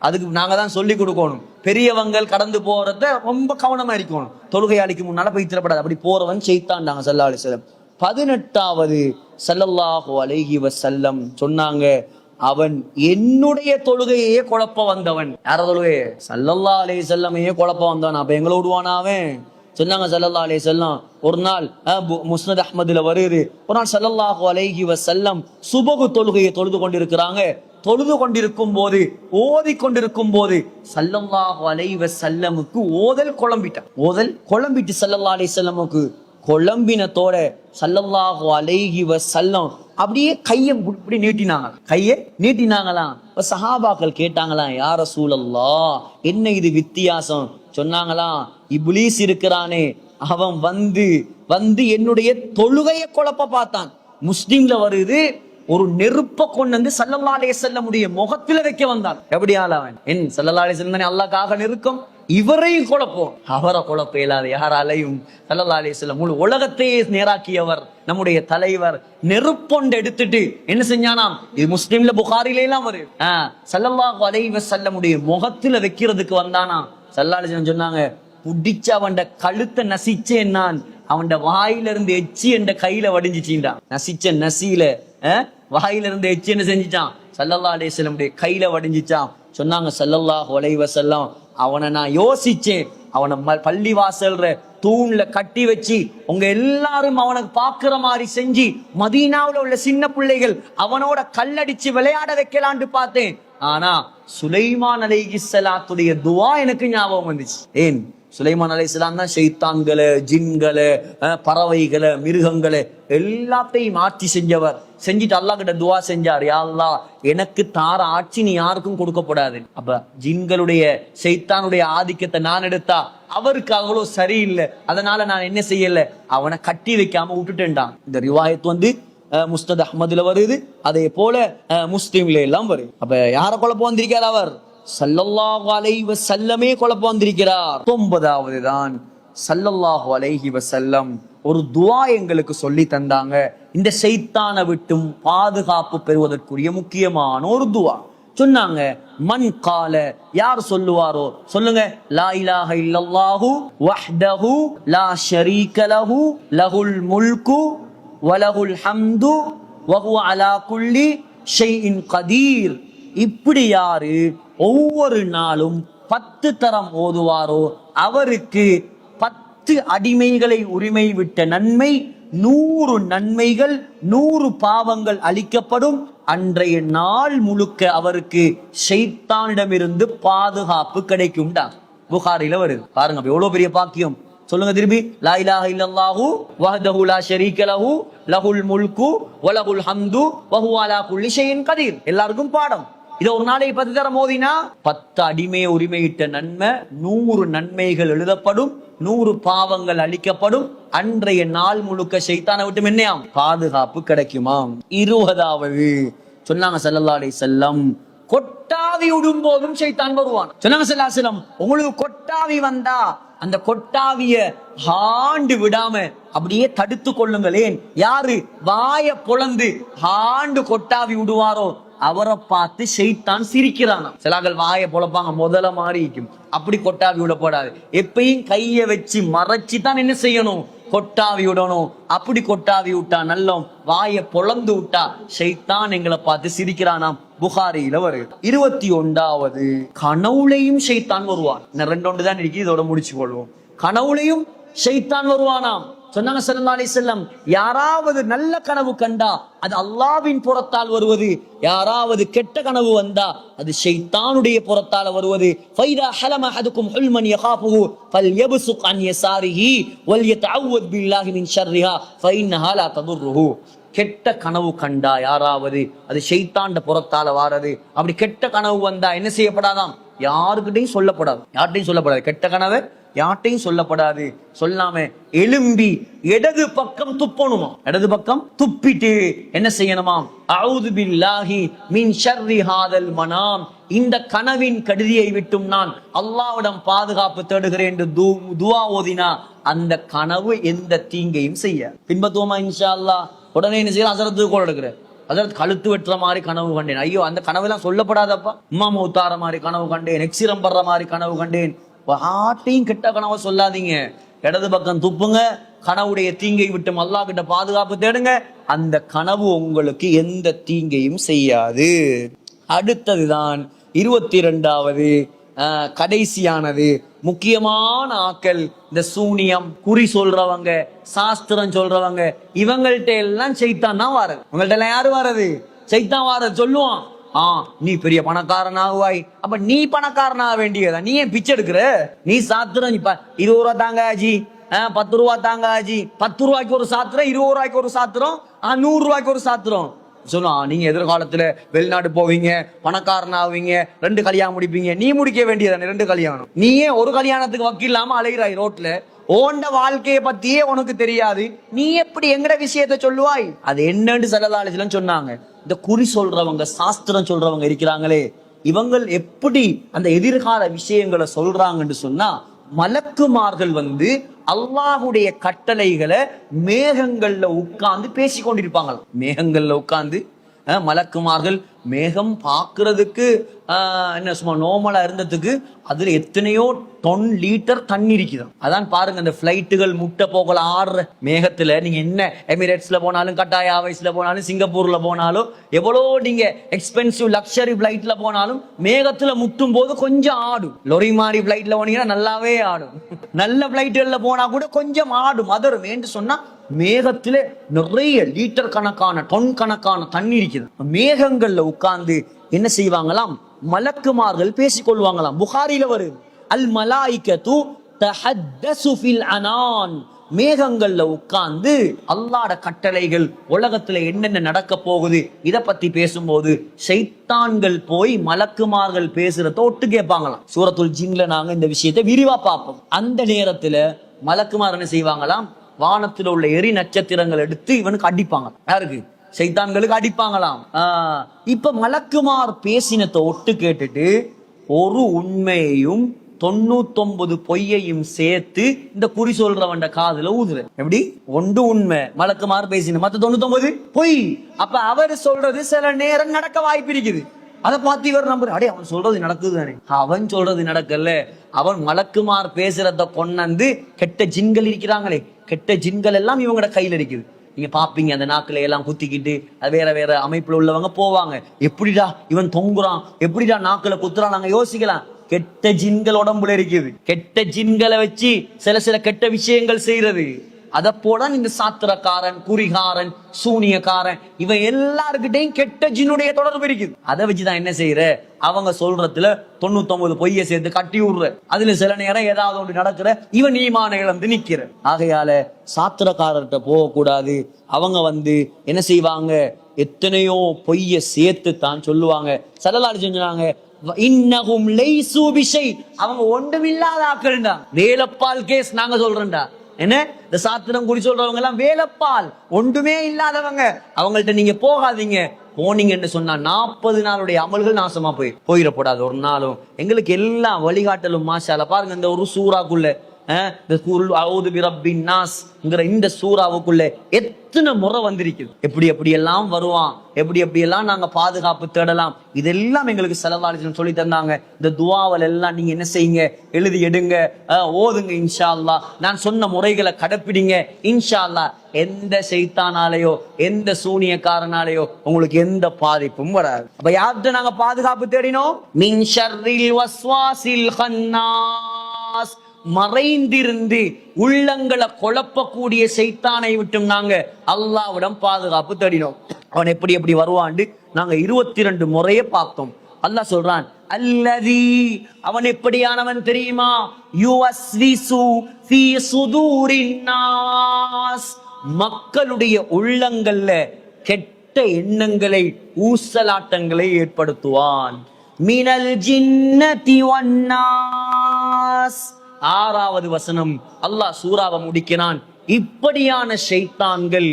அதுக்கு நாங்க தான் சொல்லி கொடுக்கணும். பெரியவங்கள் கடந்து போறத ரொம்ப கவனமா இருக்கணும். தொழுகையாளிக்கு முன்னால போய் திரப்படாது. அப்படி போறவன் ஷைத்தான்டாங்க ஸல்லல்லாஹு அலைஹி வஸல்லம். 18வது ஸல்லல்லாஹு அலைஹி வஸல்லம் சொன்னாங்க, அவன் என்னுடைய தொழுகையே குழப்ப வந்தவன். யார தொழுகையே? ஸல்லல்லாஹு அலைஹி வஸல்லமையே குழப்ப வந்தவன். அப்ப எங்களை விடுவானா அவன்? சொன்னாங்க ஸல்லல்லாஹு அலைஹி வஸல்லம், ஒரு நாள் முஸ்னத் அஹ்மதுல வருது, ஒரு நாள் ஸல்லல்லாஹு அலைஹி வஸல்லம் சுபஹ் தொழுகையை தொழுது கொண்டிருக்கிறாங்க. தொழுது கொண்டிருக்கும் போது, ஓதி கொண்டிருக்கும் போது ஸல்லல்லாஹு அலைஹி வஸல்லமுக்கு ஓதல் குழம்பிட்டு ஸல்லல்லாஹு அலைஹி வஸல்லமுக்கு குழம்பினத்தோட ஸல்லல்லாஹு அலைஹி வஸல்லம் அப்படியே கையை நீட்டினாங்களாம். சஹாபாக்கள் கேட்டாங்களாம், யா ரசூலல்லாஹ், என்ன இது வித்தியாசம்? சொன்னாங்களாம், இப்லீஸ் இருக்கிறானே அவன் வந்து என்னுடைய தொழுகையை குழப்ப பார்த்தான். முஸ்லிம்ல வருது, ஒரு நெருப்ப கொண்டு வந்து ஸல்லல்லாஹு அலைஹி வஸல்லமுடைய முகத்துல வைக்க வந்தான். எப்படி ஆளவன்? ஸல்லல்லாஹு அலைஹி வஸல்லம் தானே அல்லாஹ்க்காக நெருக்கம், இவரையும் குழப்பம். அவரை குழப்ப இயலாத யாராலையும். ஸல்லல்லாஹு அலைஹி வஸல்லம் முழு உலகத்தையே நேராக்கியவர், நம்முடைய தலைவர். நெருப்பொண்டு எடுத்துட்டு என்ன செஞ்சானாம்? இது முஸ்லிம்ல புகாரில எல்லாம் வருது. ஸல்லல்லாஹு அலைஹி வஸல்லமுடைய முகத்துல வைக்கிறதுக்கு வந்தானா. ஸல்லல்லாஹு அலைஹி வஸல்லம் சொன்னாங்க, புடிச்சு அவன் கழுத்தை நசிச்சேன் நான், அவன் வாயில இருந்து எச்சி என்ற கையில வடிஞ்சிட்டான். நசிச்ச நசியில வாயில இருந்து எச்சி என்ன செஞ்சிட்டான்? ஸல்லல்லாஹு அலைஹி வஸல்லம் கையில வடிஞ்சிச்சான். சொன்னாங்க ஸல்லல்லாஹு அலைஹி வஸல்லம், அவனை நான் யோசிச்சேன், அவனை பள்ளி வாசல்ற தூண்ல கட்டி வச்சு உங்க எல்லாரும் அவனுக்கு பாக்குற மாதிரி செஞ்சு மதீனாவுல உள்ள சின்ன பிள்ளைகள் அவனோட கல்லடிச்சு விளையாட வைக்கலான்னு பார்த்தேன். ஆனா சுலைமான் அலைஹிஸ்ஸலாத்துடைய துஆ எனக்கு ஞாபகம் வந்துச்சு. ஏன்? சுலைமான் அலைஹிஸ்ஸலாம் தான் ஷைத்தான்களை, ஜின்களை, பறவைகளை, மிருகங்களை எல்லாத்தையும் ஆட்சி செஞ்சவர். செஞ்சுட்டு அல்லாஹ் கிட்ட துஆ செஞ்சார், யா அல்லாஹ், எனக்கு தார ஆட்சி நீ யாருக்கும் கொடுக்கப்படாது. அப்ப ஜின்களுடைய ஷைத்தானுடைய ஆதிக்கத்தை நான் எடுத்தா அவருக்கு அவ்வளவு சரியில்லை, அதனால நான் என்ன செய்யல, அவனை கட்டி வைக்காம விட்டுட்டேன்டான். இந்த ரிவாயத் வந்து முஸ்னத் அஹ்மதுல வருது, அதே போல முஸ்லிம்ல எல்லாம் வருது. அப்ப யார குழப்பம் வந்திருக்கார்? அவர் ஸல்லல்லாஹு அலைஹி வஸல்லமே குழப்பம் வந்திருக்கிறார். 9வது தான் ஸல்லல்லாஹு அலைஹி வஸல்லம் ஒரு துஆ எங்களுக்கு சொல்லி தந்தாங்க. இந்த ஷைத்தானை விட்டும் பாதுகாப்பு பெறுவதற்குரிய முக்கியமான ஒரு துஆ சொன்னாங்க. மன் கால, யார் சொல்லுவாரோ சொல்லுங்க, லா இலாஹ இல்லல்லாஹு வஹ்தஹு லா ஷரீக லஹு லஹுல் முல்கு வலஹுல் ஹம்து வஹுவ அலா குல்லி ஷைஇன் கதீர். இப்படி யாரு ஒவ்வொரு நாளும் 10 தரம் ஓதுவாரோ அவருக்கு 10 அடிமைகளை உரிமை விட்ட நன்மை, 100 நன்மைகள், 100 பாவங்கள் அளிக்கப்படும். அன்றைய நாள் முழுக்க அவருக்கு ஷைத்தானிடமிருந்து பாதுகாப்பு கிடைக்கும்டா. புகாரில வருது. பாருங்க எவ்வளவு பெரிய பாக்கியம். சொல்லுங்க திருப்பி, லா இலாஹ இல்லல்லாஹு வஹ்தஹு லா ஷரீக லஹு லஹுல் முல்கு வலஹுல் ஹம்து வஹுவ அலா குல்லி ஷைஇன் கதீர். எல்லாருக்கும் பாடம். இதை ஒரு நாளைக்கு 10 தரம் ஓதினா 10 அடிமையை உரிமையிட்ட நன்மை, 100 நன்மைகள் எழுதப்படும், 100 பாவங்கள் அளிக்கப்படும். அன்றைய நாள் முழுக்க ஷைத்தானை விட்டு என்னையாம் பாதுகாப்பு கிடைக்குமாம். 20வது சொன்னாங்க ஸல்லல்லாஹு அலைஹி வஸல்லம், கொட்டாவி விடும் போதும் ஷைத்தான் வருவான். சொன்னாங்க ஸல்லல்லாஹு அலைஹி வஸல்லம், உங்களுக்கு கொட்டாவி வந்தா அந்த கொட்டாவிய ஹாண்டு விடாம அப்படியே தடுத்து கொள்ளுங்களேன். யாரு வாய பொளந்து ஹாண்டு கொட்டாவி விடுவாரோ அவரை பார்த்து ஷைத்தான் சிரிக்கிறானா. சிலாக்கள் வாயை பொழப்பாங்க, முதல்ல மாறி இருக்கும். அப்படி கொட்டாவி விடப்படாது. எப்பயும் கைய வச்சு மறைச்சு தான் என்ன செய்யணும், கொட்டாவி விடணும். அப்படி கொட்டாவி விட்டா நல்லம், வாயை பொளந்து விட்டா ஷைத்தான் எங்களை பார்த்து சிரிக்கிறானாம். புகாரியில வருது. 21வது கனவுலையும் ஷைத்தான் வருவான். 2 தான் இருக்கு, இதோட முடிச்சு கொள்வோம். கனவுலையும் ஷைத்தான் வருவானாம். சொன்னாங்க ஸல்லல்லாஹு அலைஹி வஸல்லம், யாராவது நல்ல கனவு கண்டா அது அல்லாஹ்வின் புறத்தால் வருவது, யாராவது கெட்ட கனவு வந்தா அது ஷைத்தானுடைய புறத்தால் வருவது. ஃபைதா ஹலம அஹதுக்கும் ஹுல்மன் யகாஃபுஹு ஃபல்யப்சுக் அன் யஸாரிஹி வல்யதஅவ்வது பில்லாஹி மின் ஷர்ரிஹா ஃபஇன்னஹா லா ததுர்ருஹு. கெட்ட கனவு கண்டா யாராவது அது ஷைத்தான்ட புறத்தால வாரது. அப்படி கெட்ட கனவு வந்தா என்ன செய்யப்படாதாம்? யாருக்கிட்டையும் சொல்லப்படாது. யார்ட்டையும் சொல்லப்படாது. கெட்ட கனவு யார்ட்டையும் சொல்லப்படாது. சொல்லாம எலும்பி இடது பக்கம் துப்பணுமா, இடது பக்கம் துப்பிட்டு என்ன செய்யணுமாம்? அஊது பில்லாஹி மின் ஷர்ரி ஹாதல் மனாம், இந்த கனவின் கடுதியை விட்டும் நான் அல்லாஹ்விடம் பாதுகாப்பு தேடுகிறேன் என்று துஆ ஓதினா அந்த கனவு எந்த தீங்கையும் செய்ய பின்பற்றுவோமா இன்ஷா அல்லாஹ். உடனே என்ன செய்யலாம்? ஹஸரத்துக்கு கோல் எடுக்கிற, ஹஸரத் கழுத்து வெட்டுற மாதிரி கனவு கண்டேன். ஐயோ அந்த கனவெல்லாம் சொல்லப்படாதப்பா. உம்மா மௌத்தார மாதிரி கனவு கண்டேன், எக்ஸிரம் படுற மாதிரி கனவு கண்டேன். ஆட்டையும் கெட்ட கனவை சொல்லாதீங்க. இடது பக்கம் துப்புங்க, கனவுடைய தீங்கை விட்டு அல்லாஹ் கிட்ட பாதுகாப்பு தேடுங்க. அந்த கனவு உங்களுக்கு எந்த தீங்கையும் செய்யாது. அடுத்ததுதான் 22வது கடைசியானது. முக்கியமான ஆக்கள் இந்த சூனியம், குறி சொல்றவங்க, சாஸ்திரம் சொல்றவங்க, இவங்கள்ட்ட எல்லாம் சைத்தான் தான் வாரது. இவங்கள்ட்ட எல்லாம் யாரு வாரது? சைத்தான் வாரது. சொல்லுவான், நீ பெரிய பணக்காரன் ஆகுவாய். அப்ப நீ பணக்காரன் ஆக வேண்டியதா? நீ ஏன் பிச்சை எடுக்கிற? நீ சாத்திரம் 20 ரூபா தாங்க ஆஜி, 10 ரூபா தாங்க ஆஜி, 10 ரூபாய்க்கு ஒரு சாத்திரம், 20 ரூபாய்க்கு ஒரு சாத்திரம், 100 ரூபாய்க்கு ஒரு சாத்திரம். சொன்னா நீங்க எதிர்காலத்துல வெளிநாடு போவீங்க, பணக்காரன் ஆவீங்க, 2 கல்யாணம் முடிப்பீங்க. நீ முடிக்க வேண்டியதானே 2 கல்யாணம்? நீயே ஒரு கல்யாணத்துக்கு வக்கில்லாம அலைகிறாய் ரோட்ல. ஓண்ட வாழ்க்கையை பத்தியே உனக்கு தெரியாது, நீ எப்படி எங்கட விஷயத்த சொல்லுவாய்? அது என்னன்னு ஸல்லல்லாஹு அலைஹி வஸல்லம் சொன்னாங்க. இந்த குறி சொல்றவங்க, சாஸ்திரம் சொல்றவங்க இருக்கிறாங்களே, இவங்க எப்படி அந்த எதிர்கால விஷயங்களை சொல்றாங்கன்னு சொன்னா, மலக்குமார்கள் அல்லாஹ்வுடைய கட்டளைகளை மேகங்கள்ல உட்கார்ந்து பேசி கொண்டிருப்பாங்க. மேகங்கள்ல உட்கார்ந்து மலக்குமார்கள் மேகம் பார்க்கறதுக்கு என்ன சும்மா நோமலா இருந்ததுக்கு அதுல எத்தனையோ டொன் லிட்டர் தண்ணி இருக்குது. அதான் பாருங்க, இந்த பிளைட்டுகள் முட்டை போகல ஆடுற மேகத்துல நீங்க என்ன எமிரேட்ஸ்ல போனாலும், கட்டாய் ஏர்வேஸ்ல போனாலும், சிங்கப்பூர்ல போனாலும், எவ்வளோ நீங்க எக்ஸ்பென்சிவ் லக்ஸரி பிளைட்ல போனாலும் மேகத்துல முட்டும் போது கொஞ்சம் ஆடும். லொரி மாதிரி பிளைட்ல போனீங்கன்னா நல்லாவே ஆடும். நல்ல பிளைட்டுகள்ல போனா கூட கொஞ்சம் ஆடும், அதரும் என்று சொன்னா மேகத்துல நிறைய லிட்டர் கணக்கான, டொன் கணக்கான தண்ணி இருக்குது. மேகங்கள்ல உட்கார்ந்து என்ன செய்வாங்களாம்? மலக்குமார்கள் பேசிக்கொள்வாங்களாம். புகாரில வருது, அல் மலாயிகத்து தஹத்தஸு ஃபில் அனான். மேகங்கள்ல உட்கார்ந்து அல்லாஹ்வுடைய கட்டளைகள், உலகத்துல என்னென்ன நடக்க போகுது இத பத்தி பேசும்போது ஷைத்தான்கள் போய் மலக்குமார்கள் பேசுறத ஒட்டு கேட்பாங்களாம். சூரத்துல் ஜின்ல நாங்க இந்த விஷயத்தை விரிவா பார்ப்போம். அந்த நேரத்துல மலக்குமார் என்ன செய்வாங்களாம்? வானத்துல உள்ள எரி நட்சத்திரங்கள் எடுத்து இவனுக்கு அடிப்பாங்க. யாருக்கு? ஷைத்தான்களுக்கு அடிப்பாங்களாம். இப்ப மலக்குமார் பேசினத்தை ஒட்டு கேட்டுட்டு ஒரு உண்மையையும் 99 பொய்யையும் சேர்த்து இந்த குறி சொல்றவன் காதுல ஊதுற. எப்படி? ஒன்று உண்மை மலக்குமார் பேசின, மத்த 99 பொய். அப்ப அவர் சொல்றது சில நேரம் நடக்க வாய்ப்பு இருக்குது. அதை பார்த்து இவர் நம்புற, அடே அவன் சொல்றது நடக்குது தானே. அவன் சொல்றது நடக்கல, அவன் மலக்குமார் பேசுறத கொண்டு கெட்ட ஜின்கள் இருக்கிறாங்களே, கெட்ட ஜின்கள் எல்லாம் இவங்களோட கையில இருக்குது. நீங்க பாப்பீங்க, அந்த நாக்குல எல்லாம் குத்திக்கிட்டு வேற வேற அமைப்புல உள்ளவங்க போவாங்க. எப்படிடா இவன் தொங்குறான், எப்படிடா நாக்குல குத்துறான், நாங்க யோசிக்கலாம். கெட்ட ஜின்கள் உடம்புல இருக்குது. கெட்ட ஜின்களை வச்சு சில கெட்ட விஷயங்கள் செய்யறது. அத போல இந்த சாத்திரக்காரன், குறிகாரன், சூனியக்காரன், இவன் எல்லாருக்கிட்டையும் கெட்ட ஜின்னுடைய தொடர்பு இருக்குது. அதை வச்சுதான் என்ன செய்யற? அவங்க சொல்றதுல 99 பொய்ய சேர்த்து கட்டி விடுற. அதுல சில நேரம் ஏதாவது ஒன்று நடக்கிற, இவன் ஈமான இழந்து நிக்கிற. ஆகையால சாத்திரக்காரர்கிட்ட போகக்கூடாது. அவங்க என்ன செய்வாங்க? எத்தனையோ பொய்ய சேர்த்து தான் சொல்லுவாங்க. ஸல்லல்லாஹு செஞ்சாங்க, இன்னஹும் லைஸு பிஷை, அவங்க ஒன்றுமில்லாத ஆக்கள்டா. வேலப்பால் கேஸ் நாங்க சொல்றோம்டா. என்ன இந்த சாத்திரம் குறி சொல்றவங்க எல்லாம் வேலப்பால், ஒன்றுமே இல்லாதவங்க. அவங்கள்ட்ட நீங்க போகாதீங்க. போனீங்கன்னு சொன்னா 40 நாளுடைய அமல்கள் நாசமா போயிடப்படாது ஒரு நாளும். எங்களுக்கு எல்லாம் வழிகாட்டலும் மாஷாஅல்லாஹ். பாருங்க, இந்த ஒரு சூறாக்குள்ள இந்த சூறாவுக்குள்ள எத்தனை முறை வந்திருக்குது. எப்படி எல்லாம் வருவான், எப்படி எல்லாம் நாங்க பாதுகாப்பு தேடலாம், இதெல்லாம் எங்களுக்கு ஸல்லல்லாஹு அலைஹி வஸல்லம் சொல்லி தந்தாங்க. இந்த துஆவல் எல்லாம் நீங்க என்ன செய்யுங்க? எழுதி எடுங்க, ஓதுங்க. இன்ஷா அல்லாஹ் நான் சொன்ன முறைகளை கடைப்பிடிங்க. இன்ஷா அல்லாஹ் எந்த ஷைத்தானாலேயோ எந்த சூனியக்காரனாலேயோ உங்களுக்கு எந்த பாதிப்பும் வராது. அப்ப யார்கிட்ட நாங்க பாதுகாப்பு தேடினோம்? மின் ஷர்ரில் வஸ்வாசில் கன்னாஸ், மறைந்திருந்து உள்ளங்களை குழப்பக்கூடிய சைத்தானை விட்டும் நாங்க அல்லாஹ்விடம் பாதுகாப்பு தேடினோம். அவன் எப்படி எப்படி வருவான்னு நாங்க 22 முறையை பார்த்தோம். அல்லாஹ் சொல்றான், அல்லதி, அவன் எப்படியானவன் தெரியுமா? யுவஸ்விசு ஃபீ சுதூரின் நாஸ், மக்களுடைய உள்ளங்கள்ல கெட்ட எண்ணங்களை, ஊசலாட்டங்களை ஏற்படுத்துவான். மினல் ஜின்னதி வன்னாஸ். 6வது வசனம் அல்லாஹ் சூராவை முடிக்கிறான். இப்படியான ஷைத்தான்கள்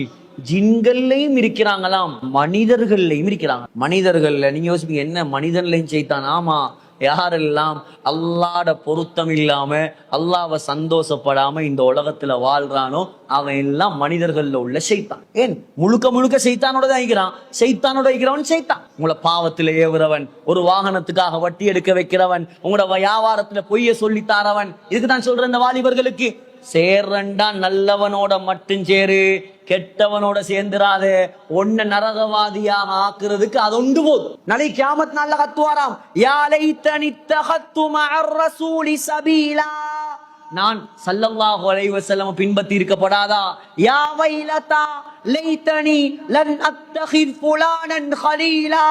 ஜின்கள்லையும் இருக்கிறாங்களாம், மனிதர்கள்லையும் இருக்கிறாங்க. மனிதர்கள்ல நீங்க யோசிப்பீங்க, என்ன மனிதன்லையும் சைத்தான்? ஆமா, யாரெல்லாம் அல்லாஹ்ட பொருத்தம் இல்லாம அல்லாஹ்வை சந்தோஷப்படாம இந்த உலகத்துல வாழ்றானோ அவன் எல்லாம் மனிதர்கள்ல உள்ள சைத்தான். ஏன் முழுக்க முழுக்க சைத்தானோட தான் இருக்கிறான். சைத்தானோட இருக்கிறவன் சைத்தான். உங்களை பாவத்துல ஏவுறவன், ஒரு வாகனத்துக்காக வட்டி எடுக்க வைக்கிறவன், உங்களோட வியாபாரத்துல பொய்ய சொல்லி தாரவன். இதுக்கு தான் சொல்றேன், இந்த வாலிபர்களுக்கு சேர்றண்டா நல்லவனோட மட்டும் சேரு, கெட்டவனோட சேர்ந்துராது. ஒன்ன நரகவாதியாக ஆக்குறதுக்கு அது ஒன்று போதும். நாளை கியாமத் நாள்ல கத்துவாராம், யா லைத்தனி தகத்து மஅர் ரசூலி சபீலா, நான் ஸல்லல்லாஹு அலைஹி வஸல்லம் பின்பற்றி இருக்கப்படாதா? யா வைலதா லைத்தனி லன் அத்தகித் ஃபுலானன் கலீலா,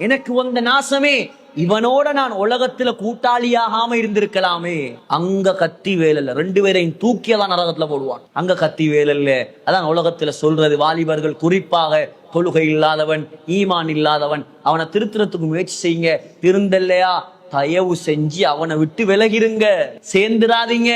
எனக்கு வந்த நாசமே, இவனோட நான் உலகத்துல கூட்டாளியாகாம இருந்திருக்கலாமே. அங்க கத்தி வேலல்ல, 2 பேரையும் தூக்கியதான் நரகத்துல போடுவான். அங்க கத்தி வேலல்ல. அதான் உலகத்துல சொல்றது, வாலிபர்கள் குறிப்பாக தொழுகை இல்லாதவன், ஈமான் இல்லாதவன், அவனை திருத்துறதுக்கு முயற்சி செய்யுங்க. திருந்தல்லையா, தயவு செஞ்சு அவனை விட்டு விலகிருங்க, சேர்ந்துடாதீங்க.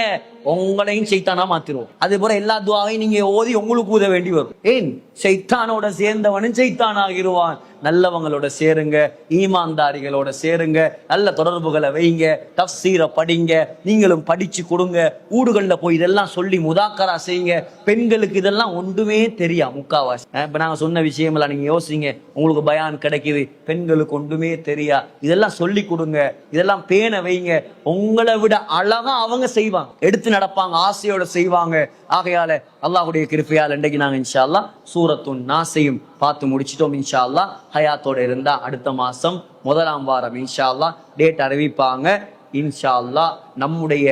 உங்களையும் சைத்தானா மாத்திரும். அதே போல எல்லா துவாவையும் நீங்க ஓதி உங்களுக்கு ஊத வேண்டி வரும். ஏன்? சைத்தானோட சேர்ந்தவனும் சைத்தான் ஆகிருவான். நல்லவங்களோட சேருங்க, ஈமான்தாரிகளோட சேருங்க, நல்ல தொடர்புகளை வைங்க, தஃப்சீரை படிங்க, நீங்களும் படிச்சு கொடுங்க. ஊடுகள்ல போய் இதெல்லாம் சொல்லி முதாக்கரா செய்யுங்க. பெண்களுக்கு இதெல்லாம் ஒன்றுமே தெரியா முக்காவாசி. இப்ப நாங்க சொன்ன விஷயம் எல்லாம் நீங்க யோசிங்க, உங்களுக்கு பயான் கிடைக்குது, பெண்களுக்கு ஒன்றுமே தெரியா. இதெல்லாம் சொல்லி கொடுங்க, இதெல்லாம் பேண வைங்க. உங்களை விட அழகா அவங்க செய்வாங்க, எடுத்து நடப்பாங்க, ஆசையோட செய்வாங்க. ஆகையால அல்லாஹ்வுடைய கிருபையால் இன்றைக்கு நாங்க இன்ஷா அல்லாஹ் சூரத்துன் நாஸையும் பார்த்து முடிச்சிட்டோம். இன்ஷா அல்லாஹ் ஹயாத்தோட இருந்தா அடுத்த மாசம் 1ஆம் வாரம் இன்ஷா அல்லாஹ் டேட் அறிவிப்பாங்க. இன்ஷா அல்லாஹ் நம்முடைய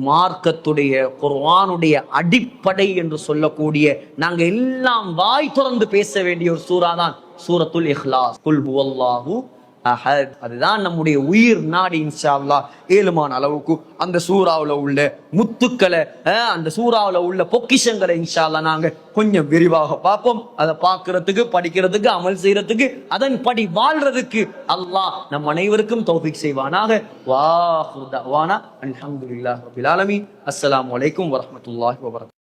மார்க்கத்துடைய குர்ஆனுடைய அடிப்படை என்று சொல்லக்கூடிய நாங்க எல்லாம் வாய் திறந்து பேச வேண்டிய ஒரு சூரா தான் சூரத்துல் இஹ்லாஸ். குல் ஹுவல்லாஹு அஹத். அதுதான் நம்முடைய உயிர் நாடி. இன்ஷா அல்லாஹ் ஏழுமான அளவுக்கு அந்த சூறாவுல உள்ள முத்துக்களை, அந்த சூறாவுல உள்ள பொக்கிஷங்களை இன்ஷா அல்லாஹ் நாங்க கொஞ்சம் விரிவாக பார்ப்போம். அதை பார்க்கறதுக்கு, படிக்கிறதுக்கு, அமல் செய்யறதுக்கு, அதன்படி வாழ்றதுக்கு அல்லாஹ் நம் அனைவருக்கும் தௌஃபீக் செய்வானாக. வாஹிரு தஅவானா அல்ஹம்துலில்லாஹி ரப்பில் ஆலமீன். அஸ்ஸலாமு அலைக்கும் வரஹ்மத்துல்லாஹி வபரகாத்துஹு.